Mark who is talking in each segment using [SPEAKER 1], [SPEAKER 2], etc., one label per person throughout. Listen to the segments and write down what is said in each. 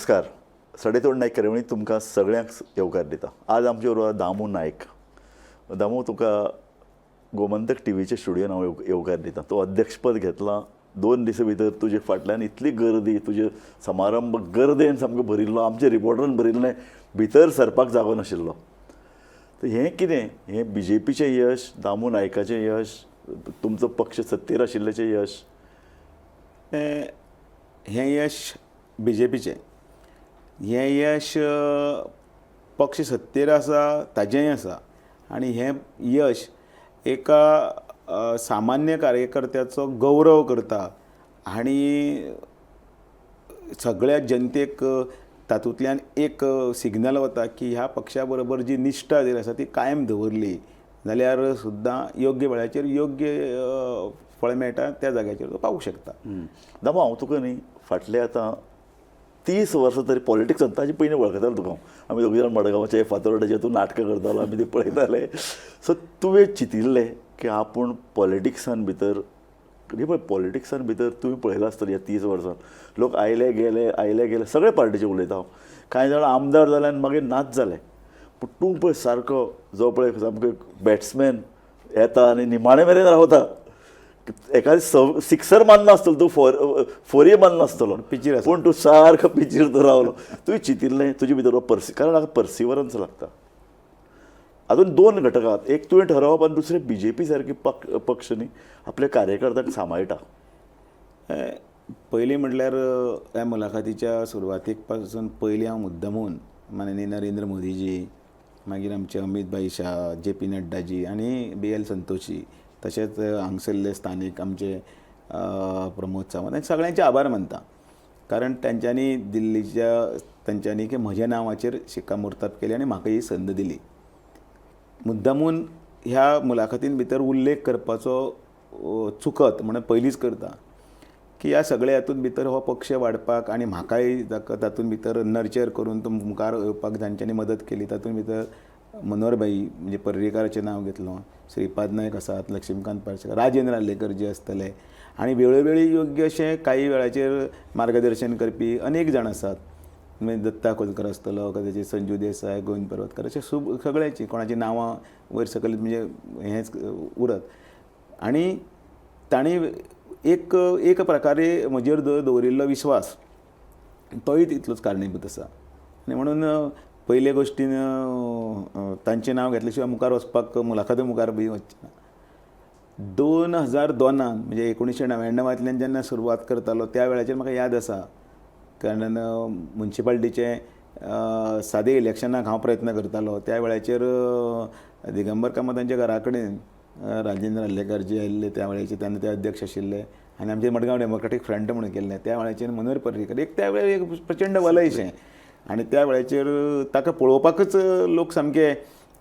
[SPEAKER 1] नमस्कार. सडेतोड नायक कार्यावळीत तुमकां सगळ्यांक येवकार दिता. आज आमचे बरोबर दामू नायक. दामू, तुका गोमंतक टीव्हीच्या स्टुडियोन हांव येवकार दिता. तो अध्यक्षपद घेतलां. 2 दिसां भितर तुजे फाटल्यान इतली गर्दी, तुजे समारंभ गर्देन सामको भरिल्लो, आमचे रिपोर्टरान भरिल्लें, भितर सरपाक जागो नाशिल्लो. तर हें कितें? हें BJPचें यश, दामू नायकाचें यश, तुमचो पक्ष सत्तेर आशिल्ल्याचें यश?
[SPEAKER 2] हें यश BJPचें. हें यश पक्ष सत्तेर आसा ताजेंय आसा आनी हें यश एका सामान्य कार्यकर्त्याचो गौरव करता आनी सगळ्या जनतेक तातूंतल्यान एक सिग्नल वता की ह्या पक्षा बरोबर जी निश्ठा जी आसा ती कायम दवरली जाल्यार सुद्दां योग्य वेळाचेर योग्य फळ मेळटा त्या जाग्याचेर तो पावूंक शकता.
[SPEAKER 1] दामू, हांव तुका न्ही फाटले आतां 30 वर्सां तरी पॉलिटिक्सान ताजे पयलीं वळखतालो तुका. आमी दोग जाण मडगांवचे फातोर्डेचे तूं नाटकां करतालो, आमी ती पळयताले. सो तुवें चिंतिल्लें की आपूण पॉलिटिक्सान भितर पॉलिटिक्सान भितर तुवें पळयलां आसतलें ह्या 30 वर्सांत लोक आयले गेले सगळे पार्टीचे उलयता. कांय जाण आमदार जाले आनी मागीर नाच जाले. पूण तूं पळय सारको जो पळय सामको बॅट्समॅन येता आनी निमाणे मेरेन रावता. एखादी सिक्सर मारनासतलो तूं, फोरी मारनासतलो
[SPEAKER 2] पिचीर,
[SPEAKER 1] पूण तूं सारको पिचीर तो रावलो. तुवें चिंतिल्लें तुजे भितर कारण हाका पर्सिवरन्स लागता. हातूंत 2 घटक आसात. एक तुवें ठरवप आनी दुसरें BJP सारकी पक्ष न्ही आपल्या कार्यकर्त्यांक सांबाळटा.
[SPEAKER 2] पयलीं म्हटल्यार ह्या मुलाखतीच्या सुरवातेक पासून पयलीं हांव मुद्दमून माननीय नरेंद्र मोदीजी, मागीर आमचे अमित भाई शाह, JP नड्डाजी आनी BL संतोशी, तशेंच हांगसरले स्थानीक आमचे प्रमोद सावंत, सगळ्यांचे आभार मानता. कारण तांच्यांनी तांच्यांनी की म्हज्या नांवाचेर शिक्कामोर्तब केली आनी म्हाका ही संद दिली. मुद्दामून ह्या मुलाखतीन भितर उल्लेख करपाचो चुकत म्हणून पयलींच करता की ह्या सगळ्या हातूंत भितर हो पक्ष वाडपाक आनी म्हाकाय तातूंत भितर नर्चर करून तो मुखार येवपाक जांच्यांनी मदत केली तातूंत भितर मनोहर भाई म्हणजे पर्रीकाराचें नांव घेतलो, श्रीपाद नायक आसात, लक्ष्मीकांत पार्सेकर, राजेंद्र आल्लेकर जे आसतले आनी वेळोवेळी योग्य अशें काही वेळाचेर मार्गदर्शन करपी अनेक जाण आसात. म्हणजे दत्ता कोलकर आसतलो, कदाचित संजू देसाय, गोविंद पर्वतकार, अशें सगळ्यांची कोणाची नांवां वयर सकयल म्हणजे हेंच उरत. आनी तांणी एक प्रकारे म्हजेर दवरिल्लो विश्वास तोय तितलोच कारणीभूत आसा. आनी म्हणून पयले गोश्टीन तांचें नांव घेतले शिवाय मुखार वचपाक मुलाखती मुखार बी वचचें ना. 2002 म्हणजे 1999 जेन्ना सुरवात करतालो त्या वेळाचेर म्हाका याद आसा. कारण म्युन्सिपाल्टीचे सादे इलेक्शनाक हांव प्रयत्न करतालो त्या वेळाचेर दिगंबर कामतांच्या घरा कडेन राजेंद्र आल्लेकर जे आयिल्ले त्या वेळाचेर तेन्ना ते अध्यक्ष आशिल्ले आनी आमचे मडगांव डेमोक्रेटीक फ्रंट म्हणून केल्लें त्या वेळाचेर मनोहर पर्रीकर त्या वेळार एक प्रचंड वलयशें आनी त्या वेळाचेर ताका पळोवपाकच लोक सामके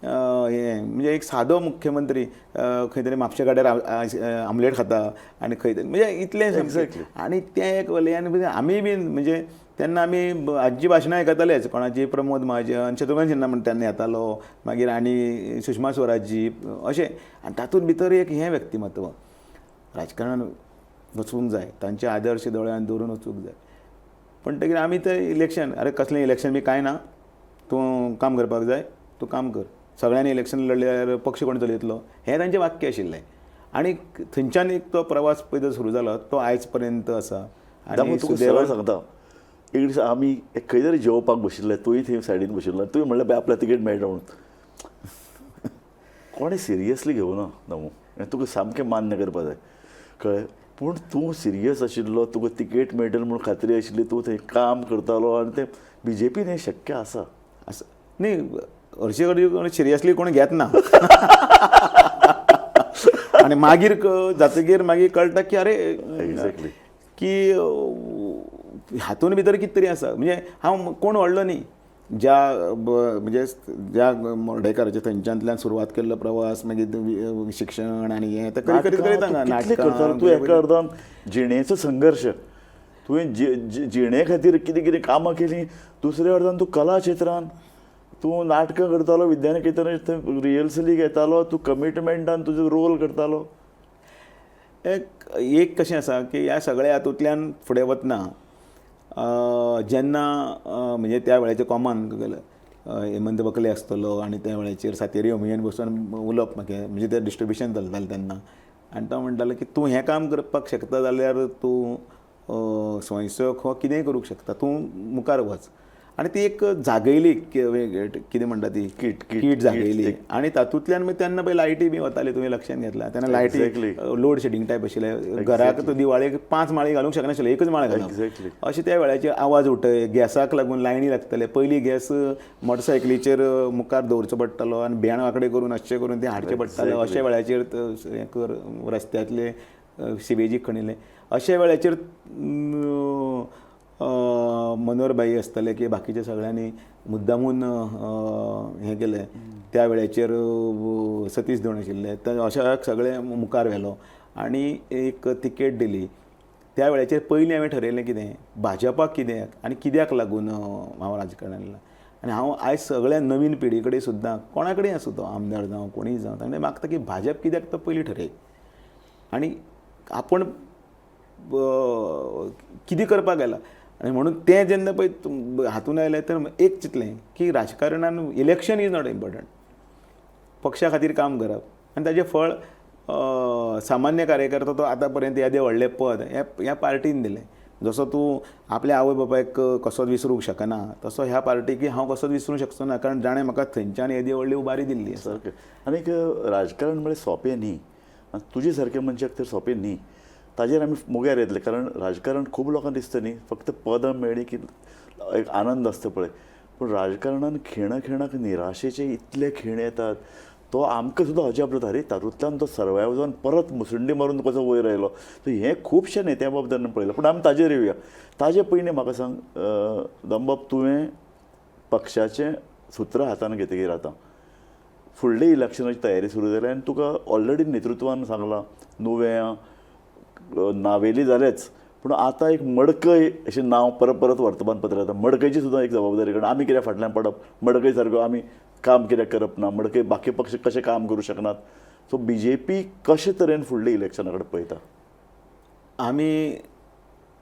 [SPEAKER 2] म्हणजे एक सादो मुख्यमंत्री खंय तरी म्हापशा गाड्यार आमलेट खाता आनी खंय तरी म्हणजे इतलें आनी तें एक वलय. आनी आमी बीन म्हणजे तेन्ना आमी हाजी भाशणां आयकतालेच, कोणाची प्रमोद महाजन, शत्रुघ्न सिन्हा म्हणून तेन्ना येतालो, मागीर आनी सुषमा स्वराजजी अशें. आनी तातूंत भितर एक हें व्यक्तिमत्व राजकारणान वचूंक जाय, तांचे आदर्श दोळ्यांत दवरून वचूंक जाय. पण तरी आमी तें इलेक्शन, अरे कसलें इलेक्शन बी कांय ना, तूं काम करपाक जाय, तूं काम कर, सगळ्यांनी इलेक्शन लढल्यार पक्ष कोण चलयतलो, हें तांचें वाक्य आशिल्लें. आनी थंयच्यान एक तो प्रवास पयलो सुरू जालो तो आयज पर्यंत आसा.
[SPEAKER 1] आनी तुका सांगता, एक दीस आमी खंय तरी जेवपाक बशिल्ले, तुवें थंय सायडीन बशिल्लो, तुवें म्हणलें बाय आपल्याक तिकेट मेळटा म्हणून. कोणें सिरियसली घेवना दामू, हें तुका सामकें मान्य करपाक जाय, कळ्ळें. पूण तूं सिरियस आशिल्लो, तुका तिकेट मेळटली म्हणून खात्री आशिल्ली, तूं थंय काम करतालो आनी तें BJPन हें शक्य आसा.
[SPEAKER 2] न्ही, हरशी कडेन सिरियसली कोण घेत ना. आनी मागीर जातकीर मागीर कळटा की अरे
[SPEAKER 1] एक्झॅक्टली
[SPEAKER 2] की हातूंत भितर कितें तरी आसा. म्हणजे हांव कोण व्हडलो न्ही, म्हणजे ज्या मोर्डेकाराच्या थंयच्यातल्यान सुरवात केल्लो प्रवास, मागीर शिक्षण आनी हें तें करीत करीत
[SPEAKER 1] नाटकां तूं एका अर्दान जिणेचो संघर्श, तुवें जिणे खातीर कितें कितें कामां केलीं, दुसऱ्या अर्दान तूं कला क्षेत्रांत तूं नाटकां करतालो, विद्यानिकेतन रिहर्सली घेतालो, तूं कमिटमेंटान तुजो रोल करतालो.
[SPEAKER 2] एक कशें आसा की ह्या सगळ्या हातूंतल्यान फुडें वतना जेन्ना म्हणजे त्या वेळाचेर कॉमन हेमंत बकले आसतलो आनी त्या वेळाचेर सातेरी होमियन बसून उलोवप म्हाका म्हणजे तें डिस्ट्रिब्युशन चलतालें तेन्ना आनी तो म्हणटालो की तूं हें काम करपाक शकता जाल्यार तूं स्वयंसेवक हो कितेंय करूंक शकता, तूं मुखार वच. आनी ती एक जागयली कितें म्हणटा ती कीट जागयली आनी तातूंतल्यान मागीर तेन्ना पळय लायटी बी वताली, तुवें लक्षान घेतला तेन्ना लायटी लोड शेडिंग टायप आशिल्लें. घराक दिवाळेक 5 माळी घालूंक शकनाशिल्ले, एकच माळ घालप अशें त्या वेळाचेर आवाज उठय. गॅसाक लागून लायनी लागतले. पयलीं गॅस मोटरसायकलीचेर मुखार दवरचो पडटालो आनी भेण वांकडे करून अशें करून तें हाडचें पडटालें. अशा वेळाचेर हें कर रस्त्यातले सिवेजीक खणिल्ले. अशा वेळाचेर मनोहरभाई आसतले की बाकीच्या सगळ्यांनी मुद्दामून हें केलें. त्या वेळाचेर सतीश धवन आशिल्ले, तर अशाक सगळे मुखार व्हेलो आनी एक तिकेट दिली. त्या वेळाचेर पयलीं हांवें ठरयलें कितें भाजपाक कित्याक आनी कित्याक लागून हांव राजकारणांत आयलां. आनी हांव आयज सगळ्या नवीन पिढी कडेन सुद्दां कोणा कडेन आसूं तो आमदार जावं कोणीय जावं तांणे मागता की भाजप कित्याक तो पयलीं ठरय आनी आपण कितें करपाक गेला. आनी म्हणून तें जेन्ना पळय हातून आयलें तर एक चिंतलें की राजकारणान इलेक्शन इज नॉट इम्पॉर्टंट. पक्षा खातीर काम करप आनी ताजें फळ सामान्य कार्यकर्ता तो आतां पर्यंत येदें व्हडलें पद ह्या पार्टीन दिलें. जसो तूं आपल्या आवय बापायक कसोच विसरूंक शकना तसो ह्या पार्टीक हांव कसोच विसरूंक शकचो ना, कारण जाणें म्हाका थंयच्यान येदी व्हडली उबारी दिल्ली.
[SPEAKER 1] सारकें. आनीक राजकारण म्हणजे सोंपें न्ही, तुजे सारके मनशाक तर सोंपें न्ही. ताजेर आमी मुखार येतले, कारण राजकारण खूब लोकांक दिसता न्ही फक्त पदां मेळ्ळी की एक आनंद आसता पळय, पूण राजकारणान खिणाक निराशेचे इतले खीण येतात. तो आमकां सुद्दां अजाप जाता, अरे तातूंतल्यान तो सर्वायव जावन परत मुसंडी मारून कसो वयर आयलो. सो हें खुबशे नेत्या बाबतींत पळयलां. पूण आमी ताजेर येवया. ताजे पयलीं म्हाका सांग दंबाब, तुवें पक्षाचें सूत्र हातान घेतकीर आतां फुडले इलेक्शनाची तयारी सुरू जाली आनी तुका ऑलरेडी नेतृत्वान सांगलां नुवें नावेली जालेच, पूण आतां एक मडकय अशें नांव परत परत वर्तमानपत्र येता. मडकयची सुद्दां एक जबाबदारी, कारण आमी कित्याक फाटल्यान पडप, मडकय सारको आमी काम कित्याक करप ना, मडकय बाकी पक्ष कशें काम करूं शकनात. सो BJP कशे तरेन फुडले इलेक्शना कडेन पळयता?
[SPEAKER 2] आमी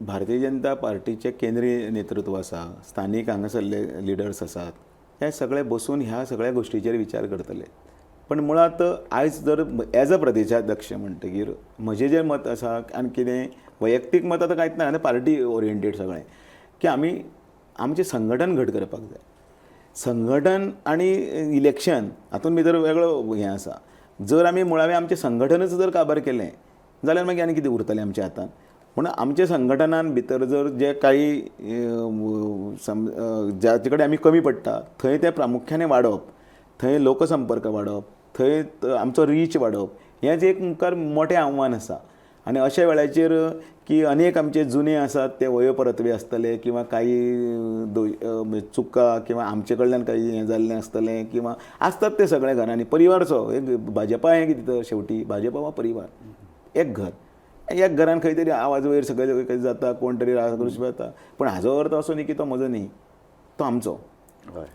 [SPEAKER 2] भारतीय जनता पार्टीचे केंद्रीय नेतृत्व आसा, स्थानीक हांगासरले लिडर्स आसात, हे सगळे बसून ह्या सगळ्या गोश्टीचेर विचार करतले. पण मुळात आयज जर एज अ प्रदेशाध्यक्ष म्हणटकीर म्हजें जें मत आसा आनी कितें वैयक्तीक मत आतां कांयच ना, पार्टी ओरिएंटेड सगळें, की आमी आमचें संघटन घट करपाक जाय. संघटन आनी इलेक्शन हातूंत भितर वेगळो हें आसा. जर आमी मुळावें आमचें संघटनच जर काबार केलें जाल्यार मागीर आनी कितें उरतलें आमच्या हातांत. पूण आमच्या संघटनान भितर जर जे काही जाचे कडेन आमी कमी पडटा थंय तें प्रामुख्याने वाडप, थंय लोकसंपर्क वाडप, थंय आमचो रीच वाडप, हें जें एक मुखार मोठें आव्हान आसा. आनी अशा वेळाचेर की अनेक आमचे जुने आसात ते वयोपरतवे आसतले किंवा काही चुका किंवा आमचे कडल्यान काही हें जाल्लें आसतलें किंवा आसतात ते सगळ्या घरांनी. परिवारचो एक भाजपा हें कितें तर शेवटी भाजपा हो परिवार, एक घर, एक घरान खंय तरी आवाज वयर सगळे खंय जाता, कोण तरी राग करूं येता. पूण हाजो अर्थ असो न्ही की तो म्हजो न्ही, तो आमचो.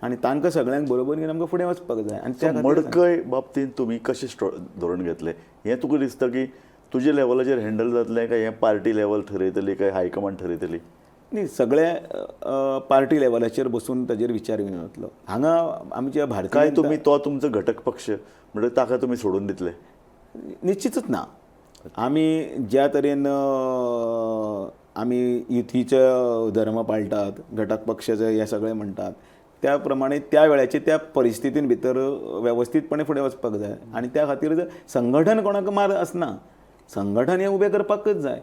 [SPEAKER 2] आनी तांकां सगळ्यांक बरोबर घेवन आमकां फुडें वचपाक जाय. आनी त्या
[SPEAKER 1] मडकय बाबतींत तुमी कशें धोरण घेतलें हें तुका दिसता की तुजे लेवलाचेर हँडल जातलें काय हें पार्टी लेवल ठरयतली काय हायकमांड ठरयतली?
[SPEAKER 2] न्ही, सगळे पार्टी लेवलाचेर बसून ताजेर विचार घेवन वतलो. हांगा आमच्या भारतीय
[SPEAKER 1] काय तुमी तो तुमचो घटक पक्ष म्हणजे ताका तुमी सोडून दितले?
[SPEAKER 2] निश्चितच ना. आमी ज्या तरेन आमी युतीचो धर्म पाळटात, घटक पक्षाचे हे सगळे म्हणटात, त्या प्रमाणे त्या वेळाचेर त्या परिस्थितीन भितर वेवस्थीतपणे फुडें वचपाक जाय. आनी त्या खातीर संघटन कोणाक मार आसना, संघटन हें उबें करपाकच जाय.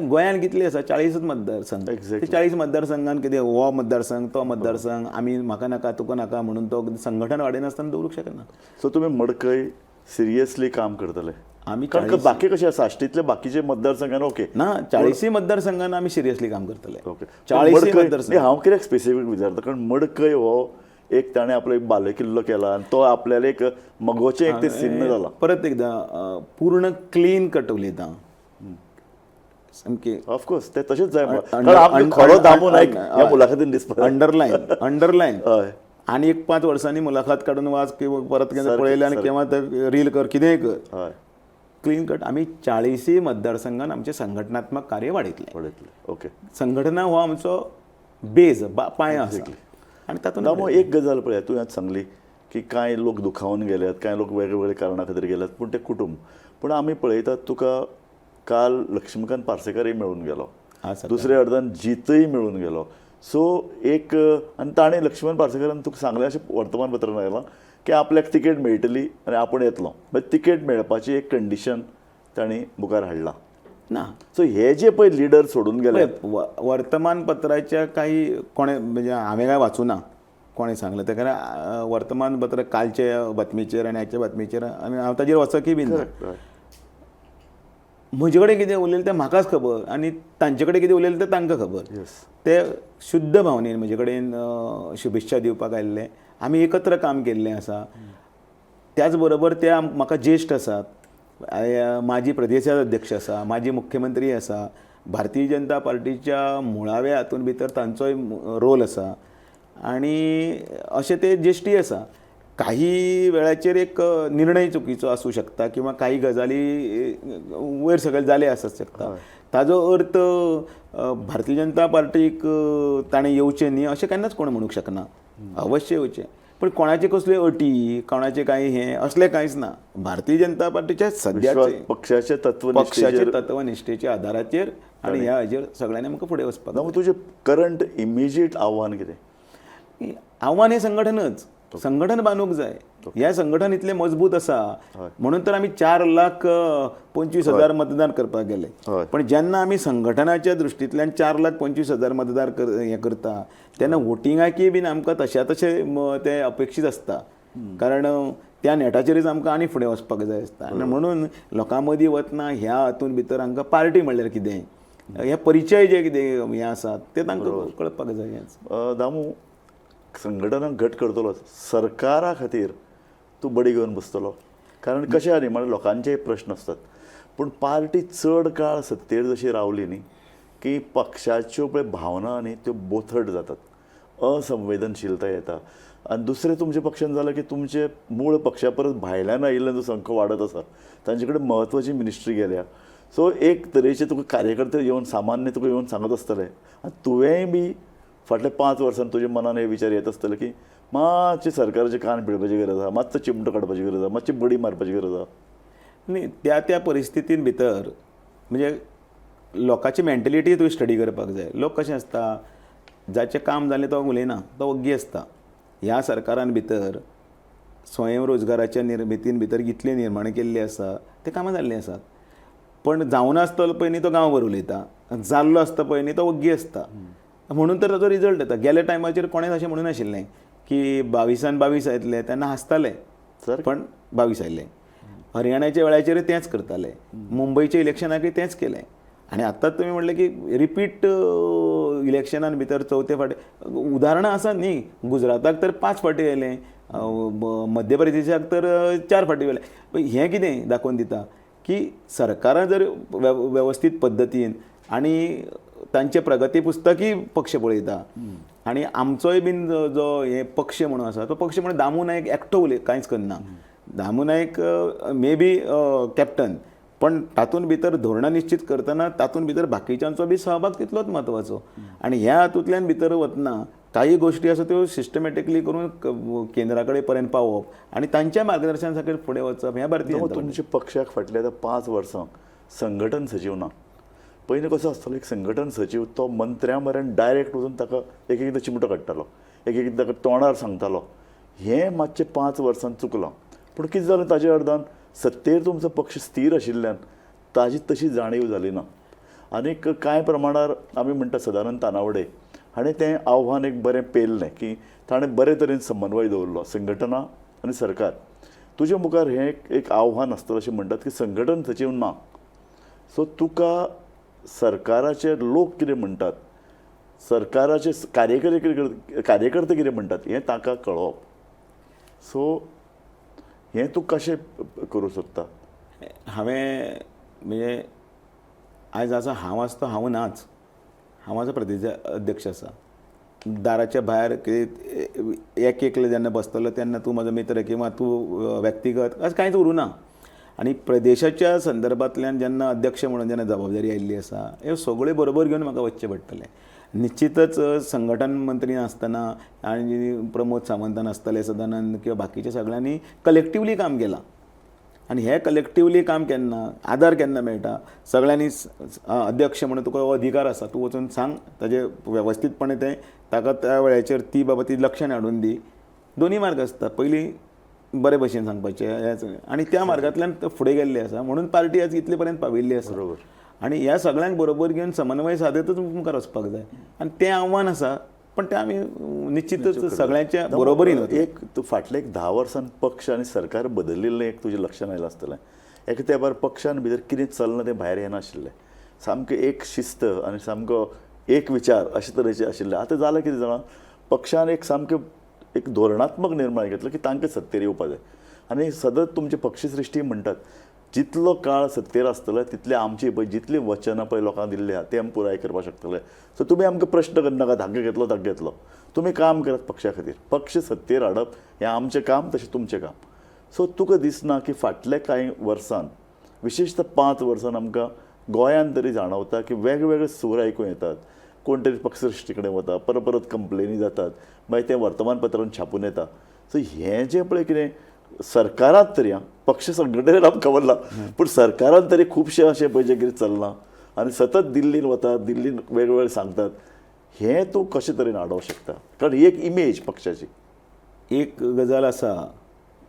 [SPEAKER 2] गोंयान कितले आसा 40 मतदारसंघ. ते 40 मतदारसंघान कितें हो मतदारसंघ तो मतदारसंघ आमी म्हाका नाका तुका नाका म्हणून तो संघटन वाडयनासतना दवरूंक शकना.
[SPEAKER 1] सो तुमी मडकय सिरियसली काम करतले?
[SPEAKER 2] आमी
[SPEAKER 1] बाकी कशें आसा साश्टीतले बाकीचे मतदारसंघान ओके
[SPEAKER 2] ना, 40 मतदारसंघान आमी सिरियसली काम करतले.
[SPEAKER 1] ओके.
[SPEAKER 2] 40 मतदारसंघ
[SPEAKER 1] हांव कित्याक स्पेसिफीक विचारता, कारण मडकय हो एक ताणें आपलो एक बालेकिल्लो केला आनी तो आपल्याला एक मगोचें एक ते चिन्ह जाला.
[SPEAKER 2] परत एकदां पूर्ण क्लीन कट उलयता सामकें.
[SPEAKER 1] ऑफकोर्स ते तशेंच जाय, खरो दामू नायक ह्या मुलाखतीन दिसता.
[SPEAKER 2] अंडरलायन
[SPEAKER 1] हय.
[SPEAKER 2] आनी एक 5 वर्सांनी मुलाखत काडून वाच किंवा परत केन्ना पळयलें आनी केव्हा तर रील कर कितेंय कर.
[SPEAKER 1] हय.
[SPEAKER 2] Clean cut. आमी 40 मतदारसंघान आमचें संघटनात्मक कार्य वाडयतले.
[SPEAKER 1] ओके.
[SPEAKER 2] संघटना हो आमचो बेज पांयो आसा आनी तातूंत
[SPEAKER 1] ना मग एक गजाल पळया तुवें आतां सांगली की कांय लोक दुखावून गेल्यात कांय लोक वेगवेगळे कारणां खातीर गेल्यात पूण ते कुटुंब पूण आमी पळयतात तुका काल लक्ष्मीकांत पार्सेकरय मेळून गेलो
[SPEAKER 2] आसा
[SPEAKER 1] दुसऱ्या अर्दान जीतय मेळून गेलो सो एक आनी ताणें लक्ष्मण पार्सेकरान तुका सांगलें अशें वर्तमानपत्रान आयलां की आपल्याक तिकेट मेळटली आनी आपूण येतलो मागीर तिकेट मेळपाची एक कंडिशन तांणी मुखार हाडला
[SPEAKER 2] ना
[SPEAKER 1] सो हे जे पळय लिडर सोडून गेले
[SPEAKER 2] वर्तमानपत्राच्या काही कोणे म्हणजे हांवें काय वाचूना कोणें सांगलें ते कारण वर्तमानपत्र कालचे बातमीचेर आनी आयच्या बातमीचेर आनी हांव ताजेर वचकय बीन ना म्हजे कडेन कितें उलयलें तें म्हाकाच खबर आनी तांचे कडेन कितें उलयलें तें तांकां खबर
[SPEAKER 1] येस
[SPEAKER 2] ते शुद्ध भावनेन म्हजे कडेन शुभेच्छा दिवपाक आयिल्ले आमी एकत्र काम केल्लें आसा त्याच बरोबर ते म्हाका ज्येश्ठ आसात माजी प्रदेशाध्यक्ष आसा माजी मुख्यमंत्री आसा भारतीय जनता पार्टीच्या मुळाव्या हातूंत भितर तांचोय रोल आसा आनी अशें ते ज्येश्ठी आसा काही वेळाचेर एक निर्णय चुकीचो आसूं शकता किंवा काही गजाली वयर सकयल जाले आसूंक शकता ताजो अर्थ भारतीय जनता पार्टीक ताणें येवचें न्ही अशें केन्नाच कोण म्हणूंक शकना अवश्य येवचें पण कोणाचे कसल्यो अटी कोणाचे काही हें असलें कांयच ना भारतीय जनता पार्टीच्या सद्याचे
[SPEAKER 1] पक्षाचे
[SPEAKER 2] पक्षाचे तत्वनिश्ठेच्या आधाराचेर आनी ह्या हाजेर सगळ्यांनी आमकां फुडें वचपाक
[SPEAKER 1] मग तुजें करंट इमिजिएट आव्हान कितें
[SPEAKER 2] आव्हान हें संघटनच संघटन बांदूंक जाय हें संघटन इतलें मजबूत आसा म्हणून तर आमी 4,25,000 मतदान करपाक गेले पण जेन्ना आमी संघटनाच्या दृश्टींतल्यान 4,25,000 मतदार हें करता तेन्ना वोटिंगाकय बीन आमकां तशें तें अपेक्षीत आसता कारण त्या नेटाचेरच आमकां आनी फुडें वचपाक जाय आसता आनी म्हणून लोकां मदीं वतना ह्या हातूंत भितर आमकां पार्टी म्हणल्यार कितें हे परिचय जे कितें हें आसात ते तांकां कळपाक जाय
[SPEAKER 1] दामू संघटनाक घट करतलो सरकारा खातीर तूं बडी घेवन बसतलो कारण कशें आनी म्हणजे लोकांचे प्रश्न आसतात पूण पार्टी चड काळ सत्तेर जशी रावली न्ही की पक्षाच्यो पळय भावना न्ही त्यो बोथट जातात असंवेदनशीलता येता आनी दुसरें तुमच्या पक्षान जालें की तुमचे मूळ पक्षा परस भायल्यान आयिल्ल्यांचो संख्या वाडत आसा तांचे कडेन म्हत्वाची मिनिस्ट्री गेल्या सो एक तरेचे तुका कार्यकर्ते येवन सामान्य तुका येवन सांगत आसतले आनी तुवेंय बी फाटल्या 5 वर्सांत तुज्या मनान हे विचार येत आसतले की मातशें सरकाराचे कान पिळपाची गरज आसा मातसो चिमटो काडपाची गरज आसा मातशी बडी मारपाची गरज आसा
[SPEAKER 2] न्ही त्या परिस्थितीन भितर म्हणजे लोकांची मेंटेलिटी तुवें स्टडी करपाक जाय लोक कशें आसता जाचें काम जालें तो उलयना तो ओग्गी आसता ह्या सरकारान भितर स्वयंरोजगाराच्या निर्मितीन भितर इतलें निर्माण केल्लें आसा तें कामां जाल्लीं आसात पण जावन आसतलो पळय न्ही तो गांवभर उलयता जाल्लो आसता पळय न्ही तो ओग्गी आसता म्हणून तर ताचो रिजल्ट येता गेल्या टायमाचेर कोणेंच अशें म्हणूं नाशिल्लें की 22 येतले तेन्ना हांसताले पण 22 आयले हरियाणाच्या वेळाचेर तेंच करताले मुंबयच्या इलेक्शनाकय तेंच केलें आनी आतांच तुमी म्हणलें की रिपीट इलेक्शनान भितर चवथे फावटी उदाहरणां आसात न्ही गुजराताक तर 5 फावटी येयलें मध्य प्रदेशाक तर 4 फावटी येयलें हें कितें दाखोवन दिता की सरकारान जर वेवस्थीत पद्दतीन आनी तांचे प्रगती पुस्तकय पक्ष पळयता आनी आमचोय बीन जो हे पक्ष म्हणून आसा तो पक्ष म्हणून दामू नायक एकटो कांयच करना दामू नायक मे बी कॅप्टन पण तातूंत भितर धोरणां निश्चित करतना तातूंत भितर बाकीच्यांचो बी सहभाग तितलोच म्हत्वाचो आनी ह्या हातूंतल्यान भितर वतना काही गोश्टी आसा त्यो सिस्टमॅटिकली करून केंद्रा कडेन पर्यंत पावप आनी तांच्या मार्गदर्शना सकयल फुडें वचप हें भारतीय
[SPEAKER 1] तुमच्या पक्षाक फाटल्या 5 वर्सां संघटन सचिव ना पयलीं कसो आसतालो एक संघटन सचिव तो मंत्र्या म्हऱ्यान डायरेक्ट वचून ताका एक एकदां चिमटो काडटालो एक एकदां ताका तोंडार सांगतालो हें मातशें 5 वर्सांत चुकलां पूण कितें जालें ताजे अर्दान सत्तेर तुमचो पक्ष स्थिर आशिल्ल्यान ताजी तशी जाणीव जाली ना आनीक कांय प्रमाणार आमी म्हणटा सदानंद तानावडे हाणें तें आव्हान एक बरें पेल्लें की ताणें बरे तरेन समन्वय दवरलो संघटना आनी सरकार तुजे मुखार हें एक आव्हान आसतलें अशें म्हणटात की संघटन सचिव ना सो तुका सरकाराचे लोक कितें म्हणटात सरकाराचे कार्यकर्ते कितें म्हणटात हें ताका कळप सो हें तूं कशें करूं सोदता
[SPEAKER 2] हांवें म्हणजे आयज आसा हांव आसा तो हांव नाच हांव आसा प्रदेश अध्यक्ष आसा दाराच्या भायर एकले जेन्ना बसतलो तेन्ना तूं म्हजो मित्र किंवा तूं व्यक्तिगत अशें कांयच उरूं ना आनी प्रदेशाच्या संदर्भांतल्यान जेन्ना अध्यक्ष म्हणून जेन्ना जबाबदारी आयिल्ली आसा ह्यो सगळ्यो बरोबर घेवन म्हाका वचचें पडटलें निश्चितच संघटन मंत्री आसतना आणि प्रमोद सावंतान आसतले सदानंद किंवा बाकीच्या सगळ्यांनी कलेक्टिवली काम केलां आनी हे कलेक्टिवली काम केन्ना आदार केन्ना मेळटा सगळ्यांनी अध्यक्ष म्हणून तुका हो अधिकार आसा तूं वचून सांग ताजे वेवस्थीतपणे तें ताका त्या वेळाचेर ती बाबा ती लक्षान हाडून दी दोन्ही मार्ग आसता पयलीं बरे भशेन सांगपाचें आनी त्या मार्गांतल्यान फुडें गेल्ले आसा म्हणून पार्टी आज इतले पर्यंत पाविल्ली आसा
[SPEAKER 1] बरोबर
[SPEAKER 2] आणि ह्या सगळ्यांक बरोबर घेवन समन्वय साधतच मुखार वचपाक जाय आनी तें आव्हान आसा पण तें आमी निश्चितच सगळ्यांच्या बरोबरीन
[SPEAKER 1] एक तूं फाटले एक 10 वर्सां पक्ष आनी सरकार बदलिल्लें एक तुजें लक्षान आयलां आसतलें एका तेंपार पक्षान भितर कितें चलना तें भायर येनाशिल्लें सामकें एक शिस्त आनी सामको एक विचार अशे तरेचे आशिल्ले आतां जालें कितें जाणां पक्षान एक सामकें एक धोरणात्मक निर्णय घेतलो की तांकां सत्तेर येवपाक जाय आनी सतत तुमचे पक्षश्रेश्ठी म्हणटात जितलो काळ सत्तेर आसतले तितले आमची पळय जितली वचनां पळय लोकांक दिल्ली आहा ते आमी पुराय करपाक शकतले सो तुमी आमकां प्रश्न करनाकात हांगा घेतलो ताका घेतलो तुमी काम करात पक्षा खातीर पक्ष सत्तेर हाडप हें आमचें काम तशें तुमचें काम सो तुका दिसना की फाटल्या कांय वर्सान विशेषतः 5 वर्सान आमकां गोंयांत तरी जाणवता की वेगवेगळे सूर आयकूं येतात कोण तरी पक्षश्रेश्ठी कडेन वता परत परत कंप्लेनी जातात मागीर ते वर्तमानपत्रांत छापून येता सो हें जें पळय कितें सरकारांत तरी पक्ष संघटनेन आमकां खबर ना पूण सरकारांत तरी खुबशे अशें पळय जें कितें चलना आनी सतत दिल्लीन वतात दिल्लीन वेगवेगळे सांगतात हें तूं कशे तरेन हाडोवंक शकता कारण ही एक इमेज पक्षाची
[SPEAKER 2] एक गजाल आसा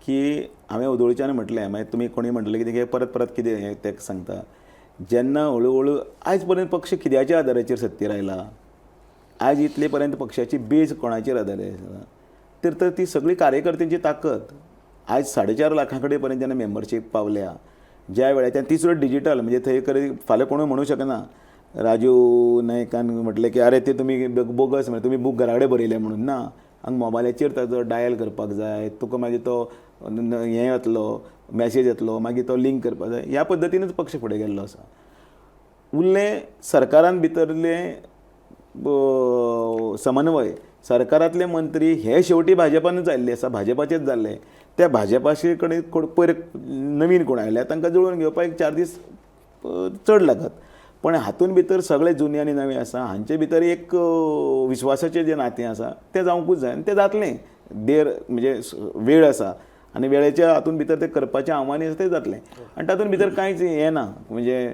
[SPEAKER 2] की हांवें उदोळच्यान म्हटलें मागीर तुमी कोणी म्हटलें की परत परत कितें हें तें सांगता जेन्ना हळू हळू आयज पर्यंत पक्ष कित्याच्या आदाराचेर सत्तेर आयला आयज इतले पर्यंत पक्षाची बेज कोणाचेर आदारली तर ती सगळी कार्यकर्त्यांची ताकद आयज 4.5 लाखां कडेन पर्यंत जेन्ना मेंबरशीप पावल्या ज्या वेळाच्यान ती सुद्दां डिजिटल म्हणजे थंय करी फाल्यां कोणूय म्हणूं शकना राजू नायकान म्हटलें की अरे ते तुमी बोगस म्हणजे तुमी बूक घरा कडेन बरयले म्हणून ना हांगा मोबायलाचेर ताजो डायल करपाक जाय तुका मागीर तो हें येतलो मॅसेज येतलो मागीर तो लिंक करपाक जाय ह्या पद्दतीनच पक्ष फुडें गेल्लो आसा उरलें सरकारान भितरले समन्वय सरकारांतले मंत्री हे शेवटी भाजपानूच आयिल्ले आसा भाजपाचेच जाल्ले त्या भाजपाचे कडेन पयर नवीन कोण आयल्या तांकां जुळोवन घेवपाक एक 4 दीस चड लागत पण हातून भितर सगळे जुने आनी नवे आसा हांचे भितर एक विश्वासाचें जें नातें आसा तें जावंकूच जाय आनी तें जातलें देर म्हणजे वेळ आसा आनी वेळेच्या हातून भितर तें करपाचें आव्हान आसा तें जातलें आनी तातूंत भितर कांयच हें ना म्हणजे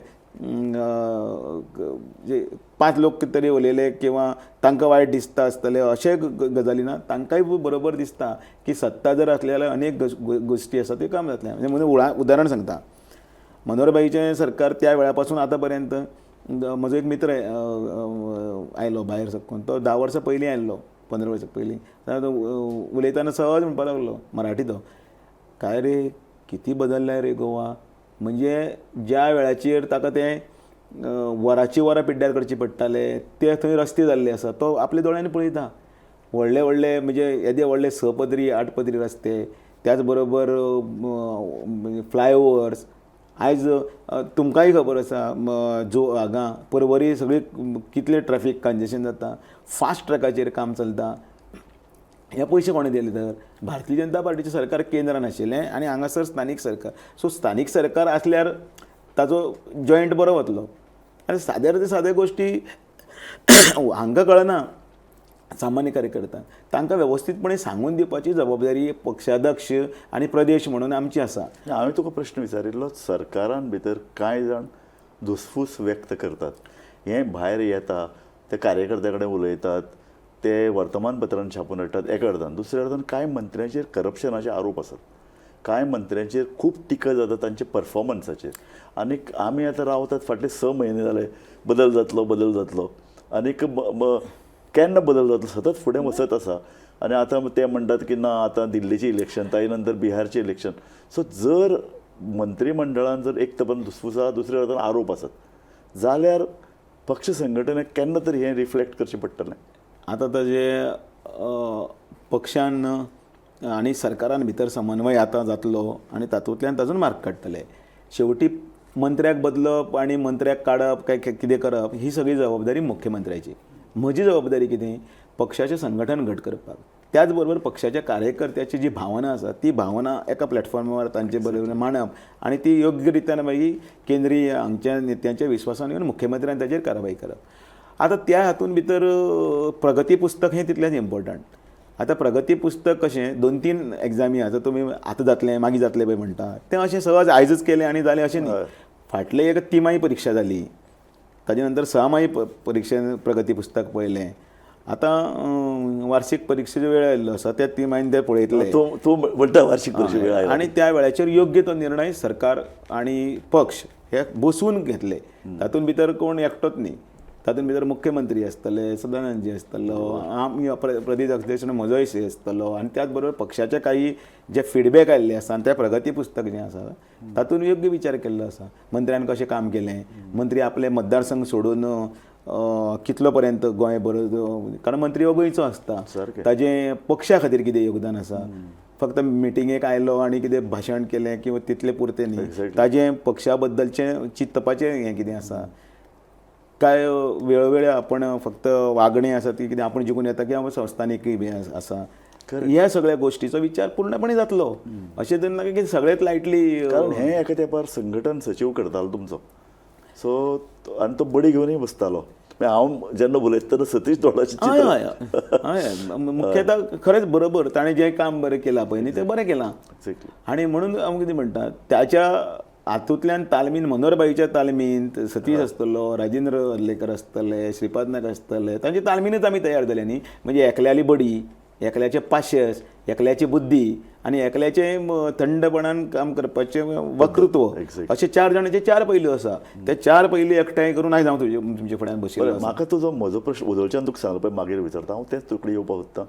[SPEAKER 2] 5 लोक कितें तरी उलयले किंवा तांकां वायट दिसता आसतले अशें गजाली ना तांकांय बरोबर दिसता की सत्ता जर आसली जाल्यार अनेक गोश्टी आसा त्यो काम जातलें म्हणजे उदाहरण सांगता मनोहरभाईचें सरकार त्या वेळा पासून आतां पर्यंत म्हजो एक मित्र आयलो भायर साकून तो 10 वर्सां पयलीं आयल्लो 15 वर्सां पयलीं उलयतना सहज म्हणपाक लागलो मराठी तो काय रे किती बदललाय रे गोवा म्हणजे ज्या वेळाचेर ताका तें वरांची वरां पिड्ड्यार करची पडटाले ते थंय रस्ते जाल्ले आसा तो आपल्या दोळ्यांनी पळयता व्हडले व्हडले म्हणजे येदे व्हडले 6 पदरी 8 पदरी रस्ते त्याच बरोबर फ्लायओवर्स आयज तुमकांय खबर आसा जो हांगा परवरी सगळी कितले ट्रॅफिक कंजेशन जाता फास्ट ट्रॅकाचेर काम चलता हे पयशे कोणे दिले तर भारतीय जनता पार्टीचें सरकार केंद्रान आशिल्लें आनी हांगासर स्थानीक सरकार सो स्थानीक सरकार आसल्यार ताजो जॉयंट बरो वतलो आनी सादे गोश्टी हांकां कळना सामान्य कार्यकर्ता तांकां वेवस्थीतपणे सांगून दिवपाची जबाबदारी पक्षाध्यक्ष आनी प्रदेश म्हणून आमची आसा
[SPEAKER 1] हांवें तुका प्रश्न विचारिल्लो सरकारान भितर कांय जाण धुसफूस व्यक्त करतात हें भायर येता ते कार्यकर्त्या कडेन उलयतात ते वर्तमानपत्रांत छापून हाडटात एका अर्दान दुसऱ्या अर्दान कांय मंत्र्यांचेर करप्शनाचे आरोप आसात कांय मंत्र्यांचेर खूब टिका जाता तांचे परफॉर्मन्साचेर आनीक आमी आतां रावतात फाटले 6 म्हयने जाले बदल जातलो आनीक केन्ना बदल जातलो सतत फुडें वचत आसा आनी आतां ते म्हणटात की ना आतां दिल्लीचें इलेक्शन ताजे नंतर बिहारचें इलेक्शन सो जर मंत्रिमंडळान जर एक तपन धुसफूस आसा दुसऱ्या अर्दान आरोप आसात जाल्यार पक्ष संघटनेक केन्ना तरी हें रिफ्लेक्ट करचें पडटलें
[SPEAKER 2] आतां ताजे पक्षान आनी सरकारान भितर समन्वय आतां जातलो आनी तातूंतल्यान ताजून मार्क काडटले शेवटी मंत्र्याक बदलप आनी मंत्र्याक काडप काय कितें करप ही सगळी जबाबदारी मुख्यमंत्र्याची म्हजी जबाबदारी कितें पक्षाचें संघटन घट करपाक त्याच बरोबर पक्षाच्या कार्यकर्त्याची जी भावना आसा ती भावना एका प्लॅटफॉर्मार तांचे बरोबर मांडप आनी ती योग्य रित्यान मागीर केंद्रीय हांगच्या नेत्यांच्या विश्वासान येवन मुख्यमंत्र्यान ताचेर कारवाय करप आतां त्या हातूंत भितर प्रगती पुस्तक हें तितलेंच इम्पॉर्टंट. आतां प्रगती पुस्तक कशें 2-3 एग्जामी आतां तुमी आतां जातलें मागीर जातलें पळय म्हणटा तें अशें सहज आयजच केलें आनी जालें अशें न्ही. फाटले एक तिमाही परीक्षा जाली, ताजे नंतर सहमाही परीक्षेन प्रगती पुस्तक पळयलें. आतां वार्षिक परीक्षेचो वेळ आयिल्लो आसा, त्या तिमाहीन ते पळयतले.
[SPEAKER 1] तूं म्हणटा वार्षिक परीक्षे वेळ आयला.
[SPEAKER 2] आनी त्या वेळाचेर योग्य तो निर्णय सरकार आनी पक्ष हे बसून घेतले. तातूंत भितर कोण एकटोच न्ही, तातूंत भितर मुख्यमंत्री आसतले, सदानंदजी आसतलो, आमी प्रदेश अध्यक्ष म्हजोय शी आसतलो, आनी त्याच बरोबर पक्षाचे काही जे फीडबॅक आयिल्ले आसा आनी तें प्रगती पुस्तक जें आसा तातूंत योग्य विचार केल्लो आसा. मंत्र्यान कशें काम केलें, मंत्री आपले मतदारसंघ सोडून कितलो पर्यंत गोंय बरो, कारण मंत्री हो गोंयचो आसता, ताजें पक्षा खातीर कितें योगदान आसा. फक्त मिटिंगेक आयलो आनी कितें भाशण केलें किंवा तितले पुरतें न्ही, ताजें पक्षा बद्दलचें चिंतपाचें हें कितें आसा. काय वेळोवेळी आपण फक्त वागणें आसा ती कितें आपण जिखून येता किंवा संस्थानीक बी आसा, ह्या सगळ्या गोश्टीचो विचार पूर्णपणे जातलो. अशें तर नाका की सगळेंच लायटली,
[SPEAKER 1] कारण हें एका तेंपार संघटन सचीव करतालो तुमचो, सो आनी तो बडी घेवनय बसतालो. हांव जेन्ना उलयतना सतीश दोडाची
[SPEAKER 2] मुख्यतः खरेंच बरोबर ताणें जें काम बरें केलां पळय न्ही तें बरें केलां. आनी म्हणून हांव कितें म्हणटा, त्याच्या हातूंतल्यान तालमीन मनोहरबाईच्या तालमीन सतीश आसतलो, राजेंद्र हर्लेकर आसतले, श्रीपाद नायक आसतले, तांचे तालमीनच आमी तयार जाले न्ही. म्हणजे एकल्याली बडी, एकल्याचे पाशस, एकल्याची बुद्धी आनी एकल्याचें थंडपणान काम करपाचें वक्तृत्व, अशे 4 जाणांचे 4 पैलू आसा. ते 4 पैलू एकठांय करून आयज हांव तुमचे फुड्यान बशिल्लो.
[SPEAKER 1] म्हाका तुजो म्हजो प्रश्न उदोवच्यान तुका सांगलो पळय मागीर विचारता, हांव तेंच तुकडे येवपाक सोदतां.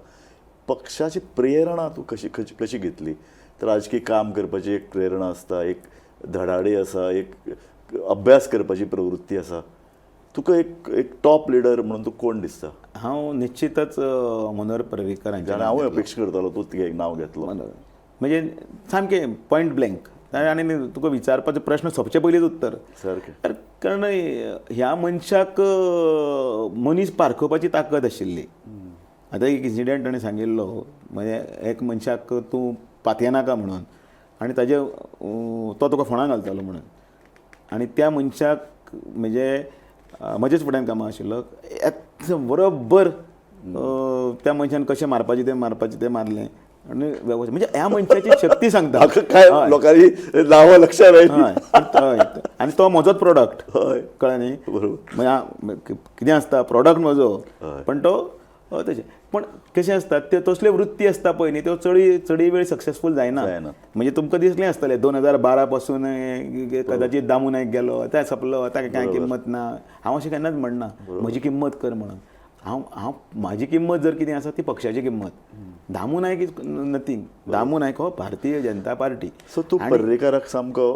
[SPEAKER 1] पक्षाची प्रेरणा तूं कशी घेतली? तर राजकीय काम करपाची एक प्रेरणा आसता, एक धडाडे आसा, एक अभ्यास करपाची प्रवृत्ती आसा. तुका एक टॉप लिडर म्हणून तूं कोण दिसता?
[SPEAKER 2] हांव निश्चितच मनोहर पर्रीकरांचें.
[SPEAKER 1] हांवूय अपेक्षा करतालो तूं तिगे नांव घेतलो.
[SPEAKER 2] म्हणजे सामकें पॉयंट ब्लँक. आनी तुका विचारपाचो प्रश्न सोंपचे पयलींच उत्तर
[SPEAKER 1] सारकें.
[SPEAKER 2] कारण ह्या मनशाक मनीस पारखोवपाची ताकद आशिल्ली. आतां एक इन्सिडेंट ताणें सांगिल्लो, म्हणजे एक मनशाक तूं पातये नाका म्हणून, आनी ताजे तो तुका फोंडां घालतालो म्हणून. आनी त्या मनशाक म्हणजे म्हजेच फुड्यान कामां आशिल्लो, बरोबर त्या मनशान कशें मारपाचें तें मारलें. आनी म्हणजे ह्या मनशाची शक्ती सांगता.
[SPEAKER 1] काय लोकांनी नांवां लक्षांत
[SPEAKER 2] हय, आनी तो म्हजोच प्रोडक्ट, कळ्ळें न्ही. म्हणजे कितें आसता, प्रोडक्ट म्हजो, पण तो तशें. पण कशें आसता, ते तसल्यो वृत्ती आसता पळय न्ही, त्यो चडी वेळ सक्सेसफूल जायना. म्हणजे तुमकां दिसलें आसतलें 2012 पासून कदाचित दामू नायक गेलो, तें सोंपलो, ताका कांय किंमत ना. हांव अशें केन्नाच म्हणना म्हजी किंमत कर म्हणून. हांव म्हाजी किंमत जर कितें आसा ती पक्षाची किंमत. दामू नायक इज नथींग. दामू नायक हो भारतीय जनता पार्टी.
[SPEAKER 1] सो तू पर्रीकाराक सामको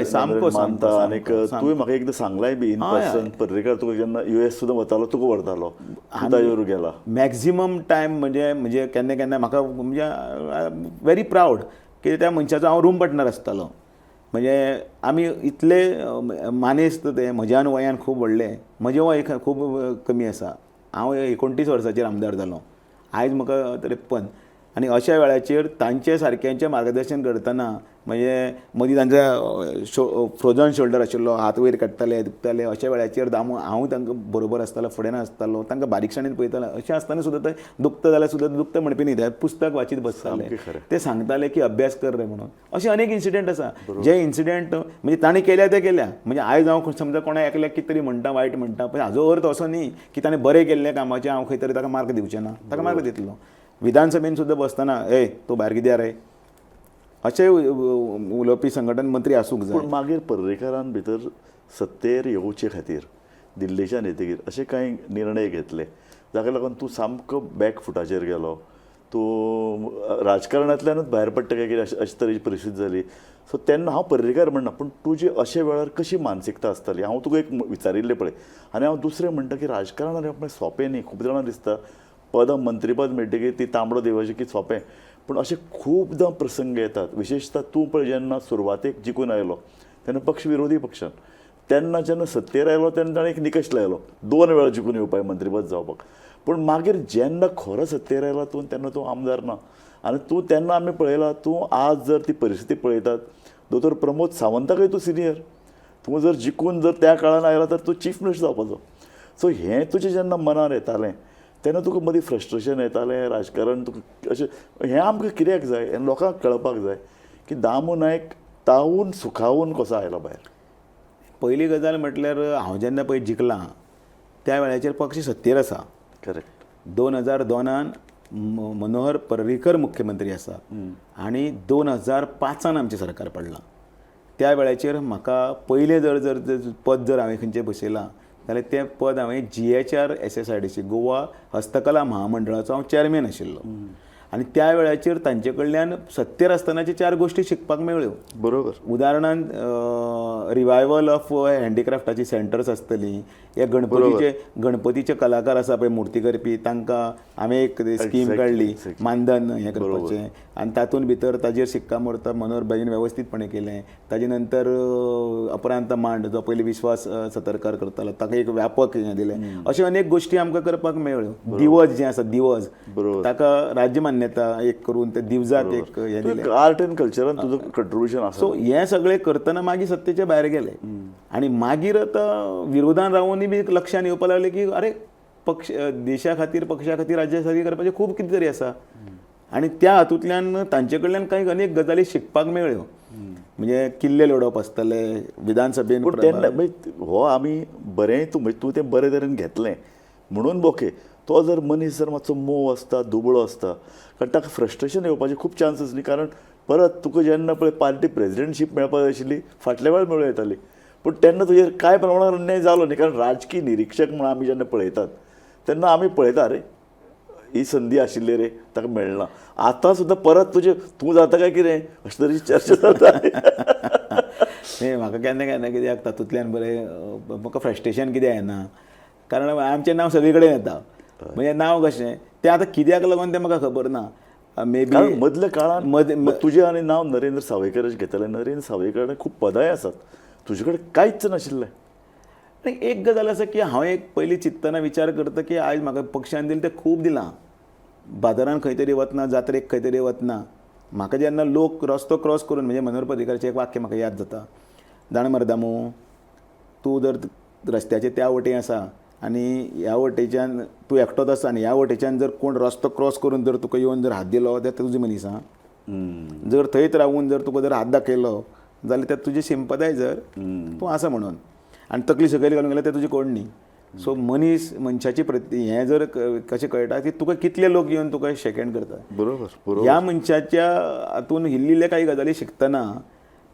[SPEAKER 2] सामको
[SPEAKER 1] मानता. आनी तुवें म्हाका एकदां सांगलाय बी इन पर्सन, पर्रीकार तुका जेन्ना US सुद्दां वतालो तुका व्हरतालो, ताजेर गेला.
[SPEAKER 2] मॅक्झिमम टायम म्हणजे केन्ना केन्ना म्हाका म्हणजे व्हेरी प्रावड की त्या मनशाचो हांव रूम पार्टनर आसतालो. म्हणजे आमी इतले मानेस्त ते, म्हज्यान वयान खूब व्हडले, म्हजें वय खूब कमी आसा. हांव 29 वर्साचेर आमदार जालो, आयज म्हाका 53. आनी अशा वेळाचेर तांचे सारक्यांचें मार्गदर्शन करतना म्हणजे मदीं तांचो फ्रोजन शोल्डर आशिल्लो, हात वयर काडटाले, दुखताले, अशा वेळाचेर हांव तांकां बरोबर आसतालो, फुडें आसतालो, तांकां बारीकसाणेन पळयतालो. अशें आसतना सुद्दां ते दुखता जाल्यार सुद्दां दुखता म्हणपी न्ही, ते पुस्तक वाचीत बसताले. ते सांगताले की अभ्यास कर रे म्हणून. अशे अनेक इन्सिडेंट आसा जे इन्सिडेंट म्हणजे ताणें केल्या ते केल्या. म्हणजे आयज हांव समजा कोणा एकल्याक कितें तरी म्हणटा, वायट म्हणटा, पण हाजो अर्थ असो न्ही की ताणें बरें केल्लें कामाचें हांव खंय तरी ताका मार्क दिवचें ना. ताका मार्क दितलो. विधानसभेन सुद्दां बसतना तूं भायर कित्याक रे, अशें उलोवपी संघटन मंत्री आसूंक जाय.
[SPEAKER 1] पूण मागीर पर्रीकारान भितर सत्तेर येवचे खातीर दिल्लीच्या नेतेगीर अशे कांय निर्णय घेतले, जाका लागून तूं सामको बॅक फुटाचेर गेलो. तूं राजकारणांतल्यानूच भायर पडटा काय कितें अशे तरेची परिस्थिती जाली. सो तेन्ना हांव पर्रीकार म्हणना, पूण तुजी अशे वेळार कशी मानसिकता आसताली? हांव तुका एक विचारिल्लें पळय. आनी हांव दुसरें म्हणटा की राजकारणांत येवप सोंपें न्ही. खूब जाणां दिसता पदां मंत्रीपद मेळटकीर ती तांबडो देवाची की सोंपें, पूण अशे खुबदां प्रसंग येतात. विशेशता तूं पळय जेन्ना सुरवातेक जिखून आयलो तेन्ना पक्ष विरोधी पक्षान, तेन्ना जेन्ना सत्तेर आयलो तेन्ना ताणें एक निकश लायलो 2 वेळा जिखून येवपाक मंत्रीपद जावपाक. पूण मागीर जेन्ना खरो सत्तेर आयलो तेन्ना तूं आमदार ना. आनी तूं तेन्ना आमी पळयलां, तूं आज जर ती परिस्थिती पळयतात, दोतोर प्रमोद सावंताकय तूं सिनियर, तूं जर जिखून जर त्या काळान आयला तर तूं चीफ मिनिस्टर जावपाचो. सो हें तुजें जेन्ना मनार येतालें तेन्ना तुका मदीं फ्रस्ट्रेशन येतालें राजकारण तुका अशें हें आमकां कित्याक जाय हें लोकांक कळपाक जाय की दामू नायक तावून सुखावून कसो आयलो भायर.
[SPEAKER 2] पयली गजाल म्हटल्यार हांव जेन्ना पळय जिखलां त्या वेळाचेर पक्ष सत्तेर आसा.
[SPEAKER 1] करेक्ट.
[SPEAKER 2] 2002 मनोहर पर्रीकर मुख्यमंत्री आसा आनी 2005 आमचें सरकार पडलां. त्या वेळाचेर म्हाका पयलें जर पद जर हांवें खंयचें बसयलां जाल्यार तें पद हांवें GHR SSIDC गोवा हस्तकला महामंडळाचो हांव चॅरमॅन आशिल्लो. आनी त्या वेळाचेर तांचे कडल्यान सत्तेर आसतनाच्यो 4 गोश्टी शिकपाक मेळ्ळ्यो.
[SPEAKER 1] बरोबर.
[SPEAKER 2] उदाहरणांत रिवायवल ऑफ हँडीक्राफ्टाची सेंटर्स आसतलीं, हे गणपतीचे कलाकार आसा पळय मुर्ती करपी तांकां हांवें एक स्कीम काडली मानधन हें करपाचें आनी तातूंत भितर ताजेर शिक्कामोर्तब मनोहरबाईन वेवस्थीतपणे केलें. ताजे नंतर अपरांत मांड जो पयलीं विश्वास सतरकर करतालो ताका एक व्यापक हें दिलें. अशें अनेक गोश्टी आमकां करपाक मेळ्ळ्यो. दिवज जें आसा दिवज ताका राज्य मान्यता एक करून ते दिवजाक एक हें दिलें.
[SPEAKER 1] आर्ट एंड कल्चरान तुजो कंट्रिब्युशन आसा.
[SPEAKER 2] सो हें सगळें करतना मागीर सत्तेच्या भायर गेले आनी मागीर आतां विरोधान रावूनय बी लक्षान येवपाक लागलें की अरे पक्ष देशा खातीर पक्षा खातीर राज्या खातीर करपाचें खूब कितें तरी आसा. आनी त्या हातूंतल्यान तांचे कडल्यान कांय अनेक गजाली शिकपाक मेळ्ळ्यो. म्हणजे किल्ले लडप आसतले विधानसभेन.
[SPEAKER 1] पूण तेन्ना हो आमी बरें तूं तें बरे तरेन घेतलें म्हणून ओके. तो जर मनीस जर मातसो मोव आसता दुबळो आसता कारण ताका फ्रस्ट्रेशन येवपाचे खूब चान्सीस न्ही. कारण परत तुका जेन्ना पळय पार्टी प्रेजिडेंटशीप मेळपाक जाय आशिल्ली फाटल्या वेळार मेळूं येताली पूण तेन्ना तुजेर कांय प्रमाणात अन्याय जालो न्ही. कारण राजकीय निरीक्षक म्हणून आमी जेन्ना पळयतात तेन्ना आमी पळयता रे ही संदी आशिल्ली रे ताका मेळना. आतां सुद्दां परत तूं जाता काय कितें अशे तरेची चर्चा जाता.
[SPEAKER 2] न्ही म्हाका केन्ना केन्ना कित्याक तातूंतल्यान बरें म्हाका फ्रस्ट्रेशन कितें येना कारण आमचें नांव सगळे कडेन येता. म्हणजे नांव कशें तें आतां कित्याक लागून तें म्हाका खबर ना. मे बी
[SPEAKER 1] मदल्या काळान तुजें आनी नांव नरेंद्र सावयकर घेतलें. नरेंद्र सावयकर खूब पदाय आसात तुजे कडेन कांयच नाशिल्लें.
[SPEAKER 2] एक गजाल आसा की हांव एक पयलीं चिंततना विचार करता की आयज म्हाका पक्षान दिलें तें खूब दिलां. बाजारान खंय तरी वतना जात्रेक खंय तरी वतना म्हाका जेन्ना लोक रस्तो क्रॉस करून म्हणजे मनोहर पर्रीकराचें एक वाक्य म्हाका याद जाता. जाण मरे दामू तूं जर रस्त्याचे त्या वटेन आसा आनी ह्या वटेच्यान तूं एकटोच आसा आनी ह्या वटेच्यान जर कोण रस्तो क्रॉस करून जर तुका येवन जर हात दिलो जाल्यार तुजी मनीस आहा. जर थंयच रावून जर तुका जर हात दाखयलो जाल्यार ते तुजे सिंपदायझर तूं आसा म्हणून आनी तकली सकयल घालून गेल्यार ते तुजे कोण न्ही. सो मनीस मनशाची हें जर कशें कळटा की तुका कितले लोक येवन तुका शेक हँड करता.
[SPEAKER 1] बरोबर.
[SPEAKER 2] ह्या मनशाच्या हातून हिल्लिल्ले काही गजाली शिकतना